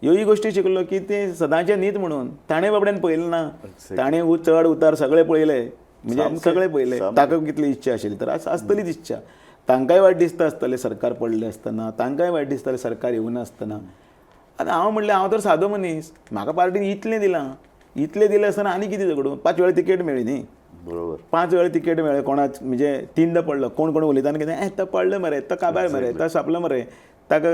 [SPEAKER 2] ह्योय गोश्टी शिकलो की ते सदांचे न्हीत म्हणून ताणें बाबड्यान पळयलें ना. ताणें चड उतार सगळे पळयले म्हणजे सगळे पळयले. ताका कितली इच्छा आशिल्ली तर आसतलीच इच्छा. तांकांय वायट दिसता आसतलें सरकार पडलें आसतना तांकांय वायट दिसतालें सरकार येवना आसतना. आतां हांव म्हणलें हांव तर सादो मनीस म्हाका पार्टीन इतलें दिलें आसतना आनी कितें झगडूं. 5 वेळा तिकेट मेळ्ळी न्ही.
[SPEAKER 1] बरोबर.
[SPEAKER 2] 5 वेळा तिकेट मेळ्ळें कोणाक म्हणजे 3दा पडलो. कोण उलयताना कितें तो पडलो मरे तो काबार मरे तो सापलो मरे ताका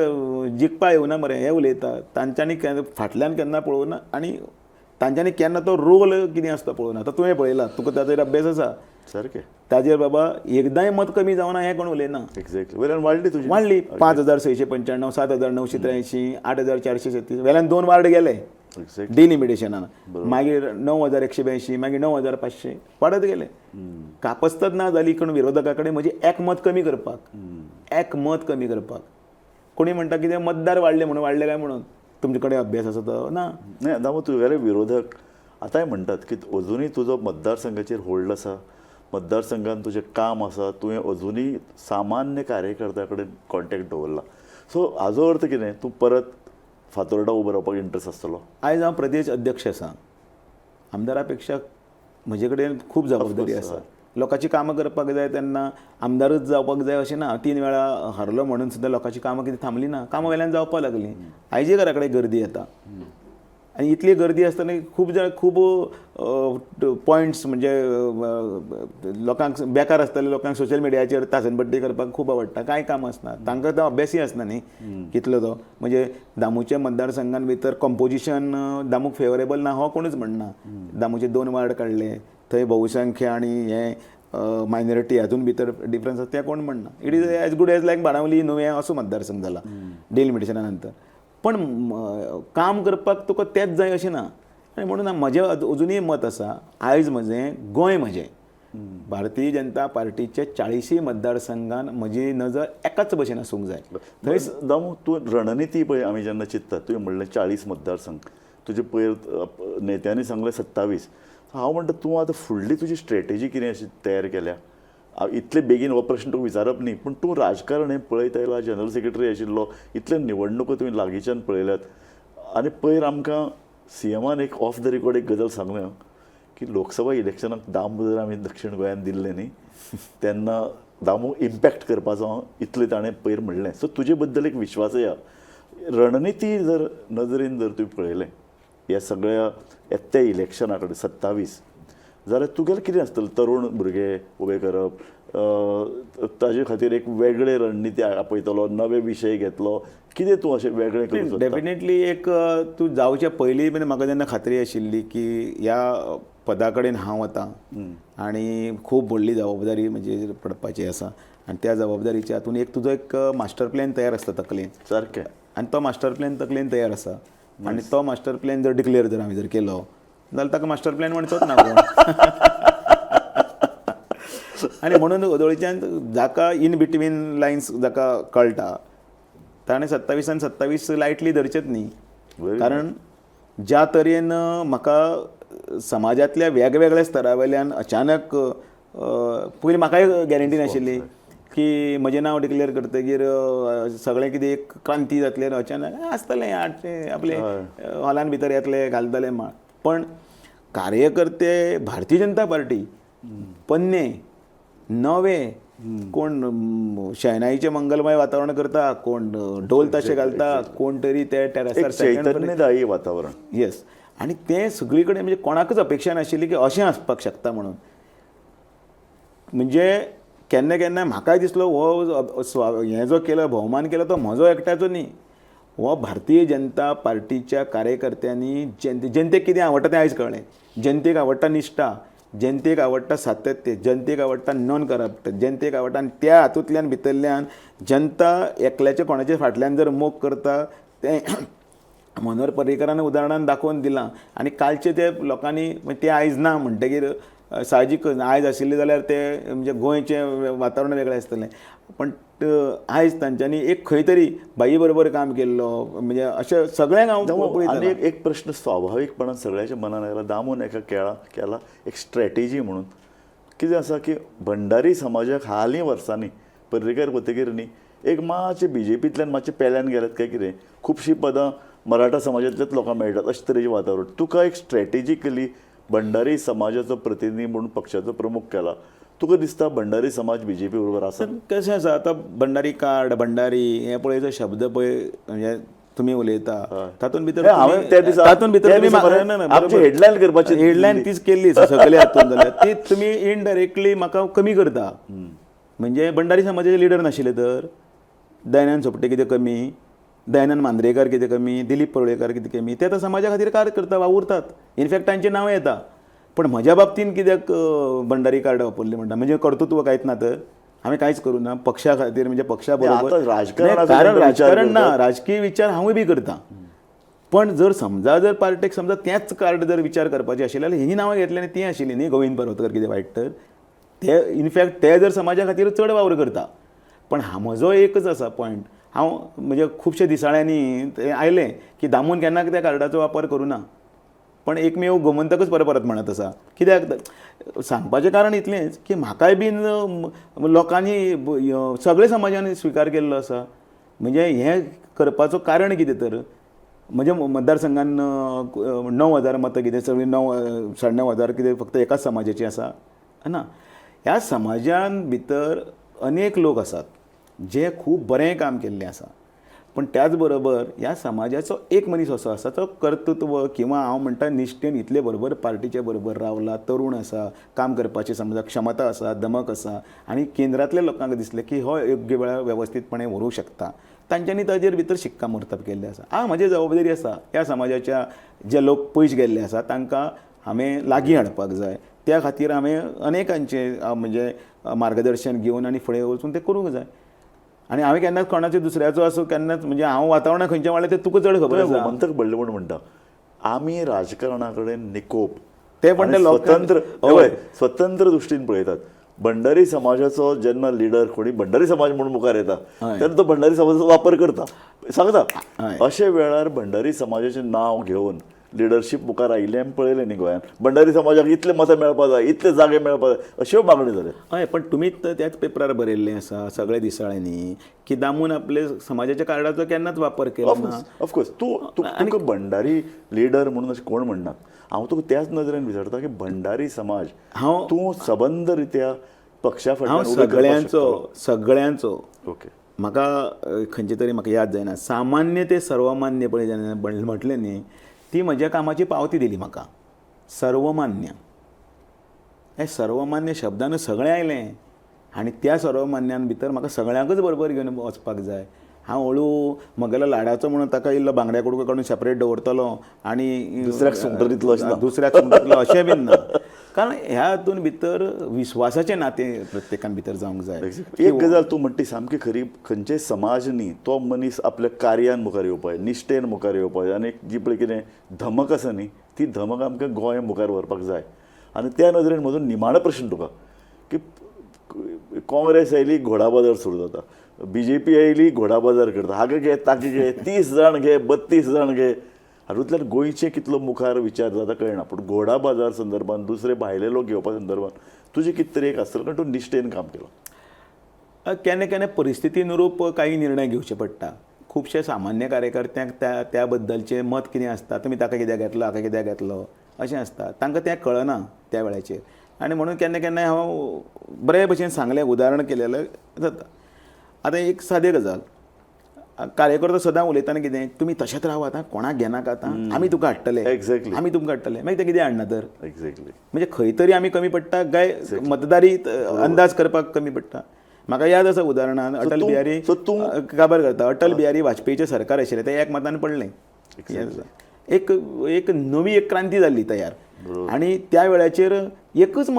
[SPEAKER 2] जिखपा येवना मरे हें उलयता. तांच्यांनी फाटल्यान केन्ना पळोवना आनी तांच्यांनी केन्ना तो रोल कितें आसता पळोवना. तो तुवें पळयला तुका ताचेर अभ्यास आसा
[SPEAKER 1] सारकें.
[SPEAKER 2] ताजेर बाबा एकदांय मत कमी जावना हें कोण उलयना.
[SPEAKER 1] एक्झॅक्टली. वेल्यान वाडली तुजी.
[SPEAKER 2] वाडली 5695 7983 8436 वेल्यान 2 वार्ड गेले डिलिमिटेशनान. मागीर 9182 मागीर 9500 वाडत गेले. कापस्तत ना जाली कोण विरोधका कडेन म्हजी एक मत कमी करपाक. कोणी म्हणटा की ते मतदार वाडले म्हणून वाडले काय म्हणून तुमचे कडेन अभ्यास आसा तो ना.
[SPEAKER 1] नाही दामू तुगेले विरोधक आतांय म्हणटात की अजुनूय तुजो मतदारसंघाचेर होल्ड आसा. मतदारसंघान तुजें काम आसा. तुवें अजुनूय सामान्य कार्यकर्त्या कडेन कॉन्टॅक्ट दवरला. सो हाजो अर्थ कितें तूं परत फातोर्डा उबो रावपाक इंट्रस्ट आसतलो.
[SPEAKER 2] आयज हांव प्रदेश अध्यक्ष आसा. आमदारा पेक्षा म्हजे कडेन खूब जबाबदारी आसा. लोकांची कामां करपाक जाय तेन्ना आमदारच जावपाक जाय अशें ना. 3 वेळा हरलो म्हणून सुद्दां लोकांची कामां कितें थांबलीं ना. कामां वेल्यान जावपाक लागलीं. आयजय घरा कडेन गर्दी येता आनी इतली गर्दी आसतना खूब पॉयंट्स म्हणजे लोकांक बेकार आसतले लोकांक सोशल मिडियाचेर तासनपट्टी करपाक खूब आवडटा. कांय काम आसना तांकां तो अभ्यासय आसना न्ही कितलो तो. म्हणजे दामूच्या मतदारसंघान भितर कंपोजिशन दामूक फेवरेबल ना हो कोणूच म्हणना. दामूचे 2 वार्ड काडले थंय बहुसंख्य आनी हें मायनॉरिटी हातून भितर डिफरन्स आसा तें कोण म्हणना. It is as good as like Benaulim नुवें असो मतदारसंघ जाला डिलिमिटेशना नंतर. पण काम करपाक तुका तेंच जाय अशें ना. आनी म्हणून म्हजें अजुनूय मत आसा, आयज म्हजें गोंय म्हजें, भारतीय जनता पार्टीचे 40 मतदारसंघान म्हजी नजर एकाच भशेन आसूंक जाय.
[SPEAKER 1] थंय दामू तूं रणनिती पळय आमी जेन्ना चिंततात, तुवें म्हणलें 40 मतदारसंघ, तुजे पयर नेत्यांनी सांगलें 27. हांव म्हणटा तूं आतां फुडली तुजी स्ट्रॅटेजी कितें अशी तयार केल्या? इतले बेगीन हो प्रश्न तुका विचारप न्ही, पूण तूं राजकारण हें पळयत आयला, जनरल सेक्रेटरी आशिल्लो, इतल्यो निवडणुको तुवें लागींच्यान पळयल्यात. आनी पयर आमकां CMन एक ऑफ द रेकॉर्ड एक गजाल सांगलें की लोकसभा इलेक्शनाक दामू जर आमी दक्षिण गोंयांत दिल्लें न्ही, तेन्ना दामू इम्पॅक्ट करपाचो इतलें ताणें पयर म्हणलें. सो तुजे बद्दल एक विश्वासय आहा. रणनिती जर नजरेन जर तुवें पळयलें ह्या सगळ्या येत्या इलेक्शना कडेन 27, जाल्यार तुगेलें कितें आसतलें? तरूण भुरगे उबे करप, ताजे खातीर एक वेगळे रणनिती आपयतलो, नवे विशय घेतलो, कितें तूं अशें वेगळें करूंक सोदता?
[SPEAKER 2] डेफिनेटली एक तूं जावच्या पयलीं बीन म्हाका जेन्ना खात्री आशिल्ली की ह्या पदा कडेन हांव वतां आनी खूब व्हडली जबाबदारी म्हणजे पडपाची आसा, आनी त्या जबाबदारीच्या हातून एक तुजो एक मास्टर प्लॅन तयार आसता तकलेन.
[SPEAKER 1] सारकें.
[SPEAKER 2] आनी तो मास्टर प्लॅन तकलेन तयार आसा, आनी तो मास्टर प्लॅन जर डिक्लेअर जर हांवें जर केलो जाल्यार ताका मास्टर प्लॅन म्हणचोच ना कोण. आनी म्हणून वदोळीच्यान जाका इन बिटवीन लायन्स जाका कळटा ताणें 27 27 लायटली धरचेत न्ही. कारण ज्या तरेन म्हाका समाजांतल्या वेगवेगळ्या स्तरा वयल्यान अचानक पयलीं म्हाकाय गॅरंटी नाशिल्ली की म्हजें नांव डिक्लेअर करतकीर सगळें कितें एक क्रांती जातली, अचानक आसतलें आपले हॉलान भितर येतले घालतले माळ. पण कार्यकर्ते भारतीय जनता पार्टी पन्ने नवे, कोण शहनाईचे मंगलमय वातावरण करता, कोण ढोल ताशे घालता, कोण तरी ते टेरेसार
[SPEAKER 1] चैतन्यदायी वातावरण.
[SPEAKER 2] येस. आनी तें सगळी कडेन म्हणजे कोणाकच अपेक्षा नाशिल्ली की अशें आसपाक शकता म्हणून. म्हणजे केन्ना केन्ना म्हाकाय दिसलो हो हें जो केलो भोवमान केलो तो म्हजो एकट्याचो न्ही, हो भारतीय जनता पार्टीच्या कार्यकर्त्यांनी जनतेक कितें आवडटा तें आयज कळ्ळें. जनतेक आवडटा निश्ठा, जनतेक आवडटा सातत्य, जनतेक आवडटा नॉन करप्ट, जनतेक आवडटा. आनी त्या हातूंतल्यान भितरल्यान जनता एकल्याच्या कोणाच्या फाटल्यान जर मोग करता तें मनोहर पर्रीकरान उदाहरणान दाखोवन दिलां. आनी कालचे ते लोकांनी ते आयज ना म्हणटकीर साहजीक आयज आशिल्ले जाल्यार ते म्हणजे गोंयचें वातावरण वेगळें आसतलें. पण आयज तांच्यांनी एक खंय तरी बाई बरोबर काम केल्लो म्हणजे अशें सगळ्यांक हांव.
[SPEAKER 1] आनी एक प्रश्न स्वाभावीकपणान सगळ्याच्या मनान आयला. दामून एका केला एक स्ट्रॅटेजी म्हणून कितें आसा की भंडारी समाजाक हालीं वर्सांनी पर्रीकार वतकीर न्ही एक मातशें BJPंतल्यान मातशें पेल्यान गेल्यात काय कितें, खुबशीं पदां मराठा समाजांतल्याच लोकांक मेळटात अशें तरेचें वातावरण. तुका एक स्ट्रॅटेजिकली भंडारी समाजाचो प्रतिनिधी म्हणून पक्षाचो प्रमुख केला, तुका दिसता भंडारी समाज BJP बरोबर आसा?
[SPEAKER 2] कशें आसा आतां भंडारी कार्ड भंडारी हे पळय जो शब्द पळय म्हणजे तुमी उलयता तातूंत भितर
[SPEAKER 1] हेडलायन करपाची
[SPEAKER 2] हेडलायन तीच केल्ली सगळे हातून जाल्यार ती तुमी इनडायरेक्टली म्हाका कमी करता. म्हणजे भंडारी समाजाचे लिडर नाशिल्ले तर दयानंद सोपटे कितें कमी, दयानंद मांद्रेकार कितें कमी, दिलीप परुळेकार कितें कमी, ते आतां समाजा खातीर कार्य करता वावुरतात. इनफॅक्ट तांचें नांव येता. पण म्हज्या बाबतीन कित्याक भंडारी कार्ड वापरली म्हणटा म्हणजे कर्तृत्व कांयच ना तर हांवें कांयच करूं ना पक्षा खातीर म्हणजे पक्षा बरोबर. कारण राजकारण ना, राजकीय विचार हांवूय बी करता. पण जर समजा जर पार्टेक समजा तेंच कार्ड जर विचार करपाचें आशिल्लें जाल्यार ही नांवां घेतली आनी ती आशिल्ली न्ही गोविंद पर्वतकर कितें वायट तर ते इनफॅक्ट ते जर समाजा खातीर चड वावर करता. पण म्हजो एकच आसा पॉयंट, हांव म्हणजे खुबशे दिसाळ्यांनी ते आयलें की दामून केन्ना त्या कार्डाचो वापर करूं ना. पण एकमेव गोमंतकच परत म्हणत आसा. कित्याक सांगपाचें कारण इतलेंच की म्हाकाय बीन लोकांनी सगळे समाजांनी स्विकार केल्लो आसा. म्हणजे हें करपाचो कारण कितें तर म्हणजे मतदारसंघान 9,000 मतां कितें सगळीं 9,500 कितें फक्त एकाच समाजाची आसा ना. ह्या समाजान भितर अनेक लोक आसात जे खूब बरें काम केल्लें आसा. पण त्याच बरोबर ह्या समाजाचो एक मनीस असो आसा तो कर्तृत्व किंवा हांव म्हणटा निश्ठेन इतले बरोबर पार्टीचे बरोबर रावला, तरूण आसा, काम करपाची समजा क्षमता आसा, दमक आसा आनी केंद्रांतल्या लोकांक दिसलें की हो योग्य वेळार वेवस्थीतपणे व्हरूंक शकता. तांच्यांनी ताजेर भितर शिक्कामोर्तब केल्ले आसा. म्हजी जबाबदारी आसा ह्या समाजाच्या जे लोक पयस गेल्ले आसा तांकां हांवें लागीं हाडपाक जाय. त्या खातीर हांवें अनेकांचे म्हणजे मार्गदर्शन घेवन आनी फुडें वचून तें करूंक जाय. आनी हांवें केन्नाच कोणाचो दुसऱ्याचो आसूं केन्नाच म्हणजे हांव वातावरणाक खंयच्या वाडलें तें तुका चड खबर आसा.
[SPEAKER 1] मंतक बळ्ळे म्हूण म्हणटा आमी राजकारणा कडेन निकोप
[SPEAKER 2] ते पण
[SPEAKER 1] आनी
[SPEAKER 2] ते लोकांक-
[SPEAKER 1] स्वतंत्र
[SPEAKER 2] हय.
[SPEAKER 1] हय, स्वतंत्र दृश्टीन पळयतात. भंडारी समाजाचो जेन्ना लिडर कोणी भंडारी समाज म्हणून मुखार येता
[SPEAKER 2] हय.
[SPEAKER 1] तेन्ना तो भंडारी समाजाचो वापर करता, सांगता.
[SPEAKER 2] हय.
[SPEAKER 1] अशे वेळार भंडारी समाजाचें नांव घेवन लिडरशीप मुखार आयिल्लें आमी पळयलें न्ही गोंयांत. भंडारी समाजाक इतले मतां मेळपाक जाय, इतले जागे मेळपाक जाय, अश्यो मागण्यो जाल्यात.
[SPEAKER 2] हय, पण तुमी त्याच पेपरार बरयल्लें आसा सगळ्या दिसाळ्यांनी की दामून आपले समाजाच्या कार्डाचो केन्नाच वापर केलो ना.
[SPEAKER 1] ऑफकोर्स तुका भंडारी लिडर म्हणून अशें कोण म्हणनात. हांव तुका त्याच नदरेन विचारता की भंडारी समाज
[SPEAKER 2] हांव
[SPEAKER 1] तूं सबंद रित्या पक्षा
[SPEAKER 2] हांव
[SPEAKER 1] फाटल्यान
[SPEAKER 2] सगळ्यांचो
[SPEAKER 1] ओके
[SPEAKER 2] म्हाका खंयचे तरी म्हाका याद जायना, सामान्य ते सर्वमान्य पळय जेन्ना म्हटलें न्ही, ती म्हज्या कामाची पावती दिली म्हाका. सर्वमान्य, हे सर्वमान्य शब्दान सगळें आयलें आनी त्या सर्वमान्यान भितर म्हाका सगळ्यांकच बरोबर घेवन वचपाक जाय. हांव हळू म्हगेलो लाडाचो म्हणून ताका इल्लो बांगड्या कुडको काडून सेपरेट दवरतलो आनी
[SPEAKER 1] दुसऱ्याक सुंगटां दितलो अशें ना.
[SPEAKER 2] दुसऱ्याक सुंगटां दितलो अशें बीन ना. कारण ह्या हातून भितर विश्वासाचें नातें प्रत्येकान भितर जावंक जाय.
[SPEAKER 1] एक गजाल तूं म्हणटी सामकी खरी. खंयचेय समाज न्ही तो मनीस आपल्या कार्यान मुखार येवपाक जाय, निश्ठेन मुखार येवपाक जाय, आनी जी पळय कितें धमक आसा न्ही ती धमक आमकां गोंय मुखार व्हरपाक जाय. आनी त्या नदरेन म्हजो निमाणो प्रश्न तुका की काँग्रेस आयली घोडा बाजार सुरू जाता, BJP आयली घोडा बाजार करता, हाका घे ताका घे, 30 जाण घे 32 जाण घे. हातूंतल्यान गोंयचे कितलो मुखार विचार जाता कळना. पूण घोडा बाजार संदर्भात दुसरे भायले लोक घेवपा संदर्भात तुजी कितें तरी एक आसतलें कारण तूं निश्ठेन काम केलां.
[SPEAKER 2] केन्ना केन्ना परिस्थितीनुरूप काही निर्णय घेवचे पडटा. खुबशे सामान्य कार्यकर्त्यांक त्या बद्दलचें मत कितें आसता, तुमी ताका कित्याक घेतलो हाका कित्याक घेतलो अशें आसता, तांकां तें कळना त्या वेळाचेर. आनी म्हणून केन्ना केन्ना हांव बरे भशेन सांगलें, उदाहरण केलेलें जाता. आतां एक सादी गजाल, कार्यकर्तो सदां उलयतना कितें, तुमी तशेंच रावात आं, कोणाक घेनाकात आं, आमी तुका हाडटले,
[SPEAKER 1] Exactly.
[SPEAKER 2] आमी तुमकां हाडटले. मागीर ते कितें हाडना तर
[SPEAKER 1] एक्झॅक्टली.
[SPEAKER 2] म्हणजे खंय तरी आमी कमी पडटा काय मतदारी अंदाज करपाक कमी पडटा. म्हाका याद आसा उदाहरणान अटल बिहारी काबार करता, अटल बिहारी वाजपेयीचें सरकार आशिल्लें तें एक मतान पडलें. एक नवी एक क्रांती जाल्ली तयार. आनी त्या वेळाचेर एकच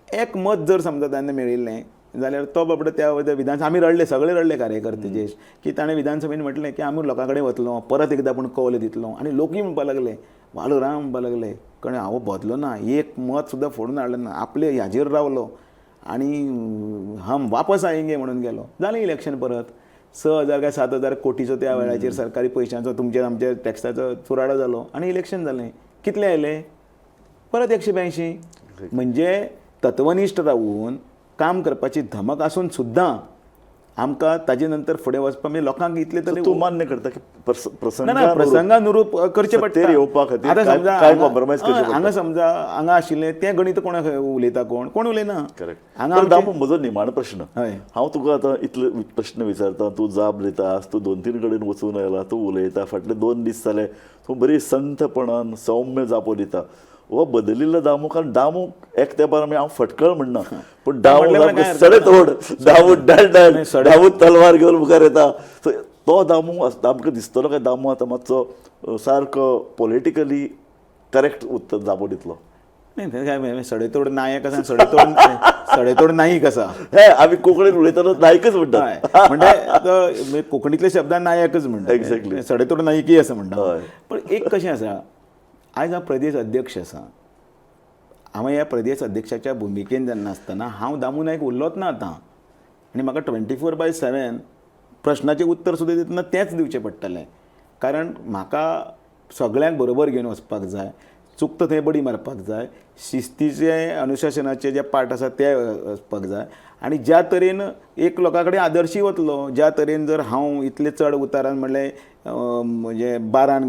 [SPEAKER 2] एक मत जर समजा ताणें मेळिल्लें जाल्यार तो बाबडो त्या विधानसभा आमी रडले, सगळे रडले कार्यकर्ते जे की ताणें विधानसभेन म्हटलें की आमी लोकां कडेन वतलो, परत एकदां पूण कौल दितलो. आनी लोकूय म्हणपाक लागले, वालो राम म्हणपाक लागले, कळ्ळें हांव बदलो ना, एक मत सुद्दां फोडून हाडलें ना, आपले हाजेर रावलो आनी हम वापस आएंगे म्हणून गेलो. जालें इलेक्शन परत 6,000 काय 7,000 कोटीचो त्या वेळाचेर सरकारी पयशांचो तुमचे आमच्या टॅक्साचो चुराडो जालो आनी इलेक्शन जालें. कितले आयले? परत 182. म्हणजे तत्वनिश्ठ रावून काम करपाची धमक आसून सुद्दां आमकां ताजे नंतर फुडें वचपाक म्हणजे लोकांक इतले तरी
[SPEAKER 1] तूं मान्य करता की
[SPEAKER 2] प्रसंगानुरूप करचें पडटा.
[SPEAKER 1] येवपा खातीर
[SPEAKER 2] आतां समजा
[SPEAKER 1] कांय कॉम्प्रोमायज करचें पडटा.
[SPEAKER 2] हांगा समजा हांगा आशिल्लें तें गणित कोण उलयता, कोण उलयना.
[SPEAKER 1] करेक्ट.
[SPEAKER 2] हांगा
[SPEAKER 1] दामू म्हजो निमाणो प्रश्न,
[SPEAKER 2] हय.
[SPEAKER 1] हांव तुका आतां इतले प्रश्न विचारता, तूं जाप दितास, तूं 2-3 कडेन वचून आयला, तूं उलयता, फाटले 2 दीस जाले तूं बरी संथपणान सौम्य जापो दिता. हो बदलिल्लो दामू, कारण दामू एक तेंपार हांव फटकळ म्हणना, पूण दामू सडेतोड, दामू डाळ दामू तलवार घेवन मुखार येता. तो दामू आमकां दिसतलो काय दामू आतां मातसो सारको पॉलिटिकली करेक्ट उत्तर जापो दितलो?
[SPEAKER 2] नाही, सडेतोड नायक आसा, सडेतोड नाईक आसा.
[SPEAKER 1] हे आमी कोंकणीन उलयतना नायकच म्हणटा.
[SPEAKER 2] म्हणजे कोंकणीतल्या शब्दान नायकच म्हणटा.
[SPEAKER 1] Exactly.
[SPEAKER 2] सडेतोड नायकी असं म्हणटा.
[SPEAKER 1] हय.
[SPEAKER 2] पण एक कशें आसा, आयज हांव प्रदेश अध्यक्ष आसा. हांव ह्या प्रदेश अध्यक्षाच्या भुमिकेन जेन्ना आसतना हांव दामू नायक उरलोच ना आतां. आनी म्हाका 24/7 प्रश्नाचें उत्तर सुद्दां दितना तेंच दिवचें पडटलें. कारण म्हाका सगळ्यांक बरोबर घेवन वचपाक जाय, चुकता थंय बडी मारपाक जाय, शिस्तीचे अनुशासनाचे जे पाठ आसा ते वचपाक जाय. आनी ज्या तरेन एक लोकां कडेन आदर्शी वतलो, ज्या तरेन जर हांव इतले चड उतारान म्हणलें म्हणजे 12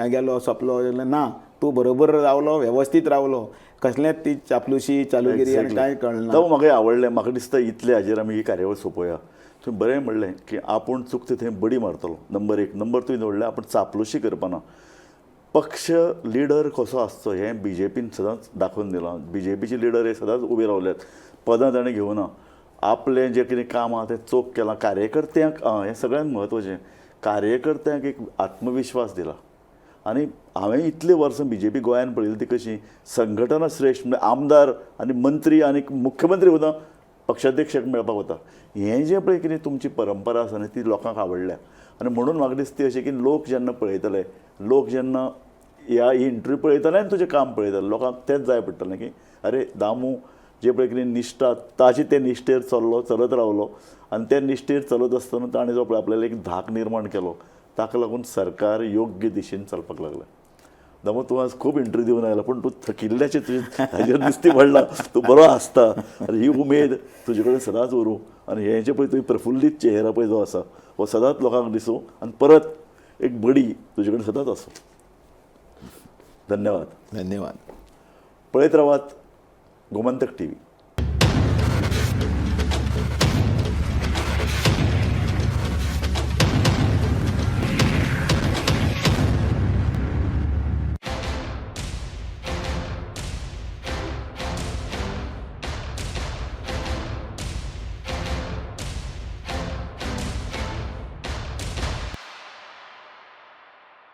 [SPEAKER 2] गेलो सोंपलो जाल्यार ना, तूं बरोबर रावलो, वेवस्थीत रावलो, कसलेंच ती चापलुशी चालुगिरी आनी कांय कळना.
[SPEAKER 1] तो म्हाका आवडलें. म्हाका दिसता इतले हाजेर आमी ही कार्यावळ सोंपोवया. तुवें बरें म्हणलें की आपूण चुकता थंय बडी मारतलो. नंबर 1. नंबर 2 निवडलें आपूण चापलुशी करपाना. पक्ष लिडर कसो आसचो हें BJPन सदांच दाखोवन दिलां. BJPचे लिडर हे सदांच उबे रावल्यात, पदां ताणें घेवना, आपलें जें कितें काम आहा तें चोख केलां. कार्यकर्त्यांक हें सगळ्यांत म्हत्वाचें, कार्यकर्त्यांक एक आत्मविश्वास दिला. आनी हांवें इतले वर्सां BJP गोंयांत पळयली ती कशी संघटना श्रेश्ठ, म्हणजे आमदार आनी मंत्री आनी मुख्यमंत्री सुद्दां पक्षाध्यक्षाक मेळपाक वता. हें जें पळय कितें तुमची परंपरा आसा न्ही ती लोकांक आवडल्या. आनी म्हणून म्हाका दिसता अशें की लोक जेन्ना पळयतले, लोक जेन्ना ह्या इंटरव्यू पळयताले आनी तुजें काम पळयताले लोकांक तेंच जाय पडटलें की अरे दामू जे पळय कितें निश्ठा ताजी ते निश्ठेर चलत रावलो आनी त्या निश्ठेर चलत आसतना ताणें जो पळय आपल्याला एक धाक निर्माण केलो ताका लागून सरकार योग्य दिशेन चलपाक लागलें. दामू तूं आज खूब इंटरव्यू दिवन आयला पूण तूं थकिल्ल्याचें तुजें हाजेर दिश्टी पडला. तूं बरो आसता आनी ही उमेद तुजे कडेन सदांच उरूं आनी हें जें पळय तुवें प्रफुल्लीत चेहरा पळय जो आसा हो सदांच लोकांक दिसूं आनी परत एक बडी तुजे कडेन सदांच आसूं. धन्यवाद.
[SPEAKER 2] धन्यवाद.
[SPEAKER 1] पळयत रावात गोमंतक TV.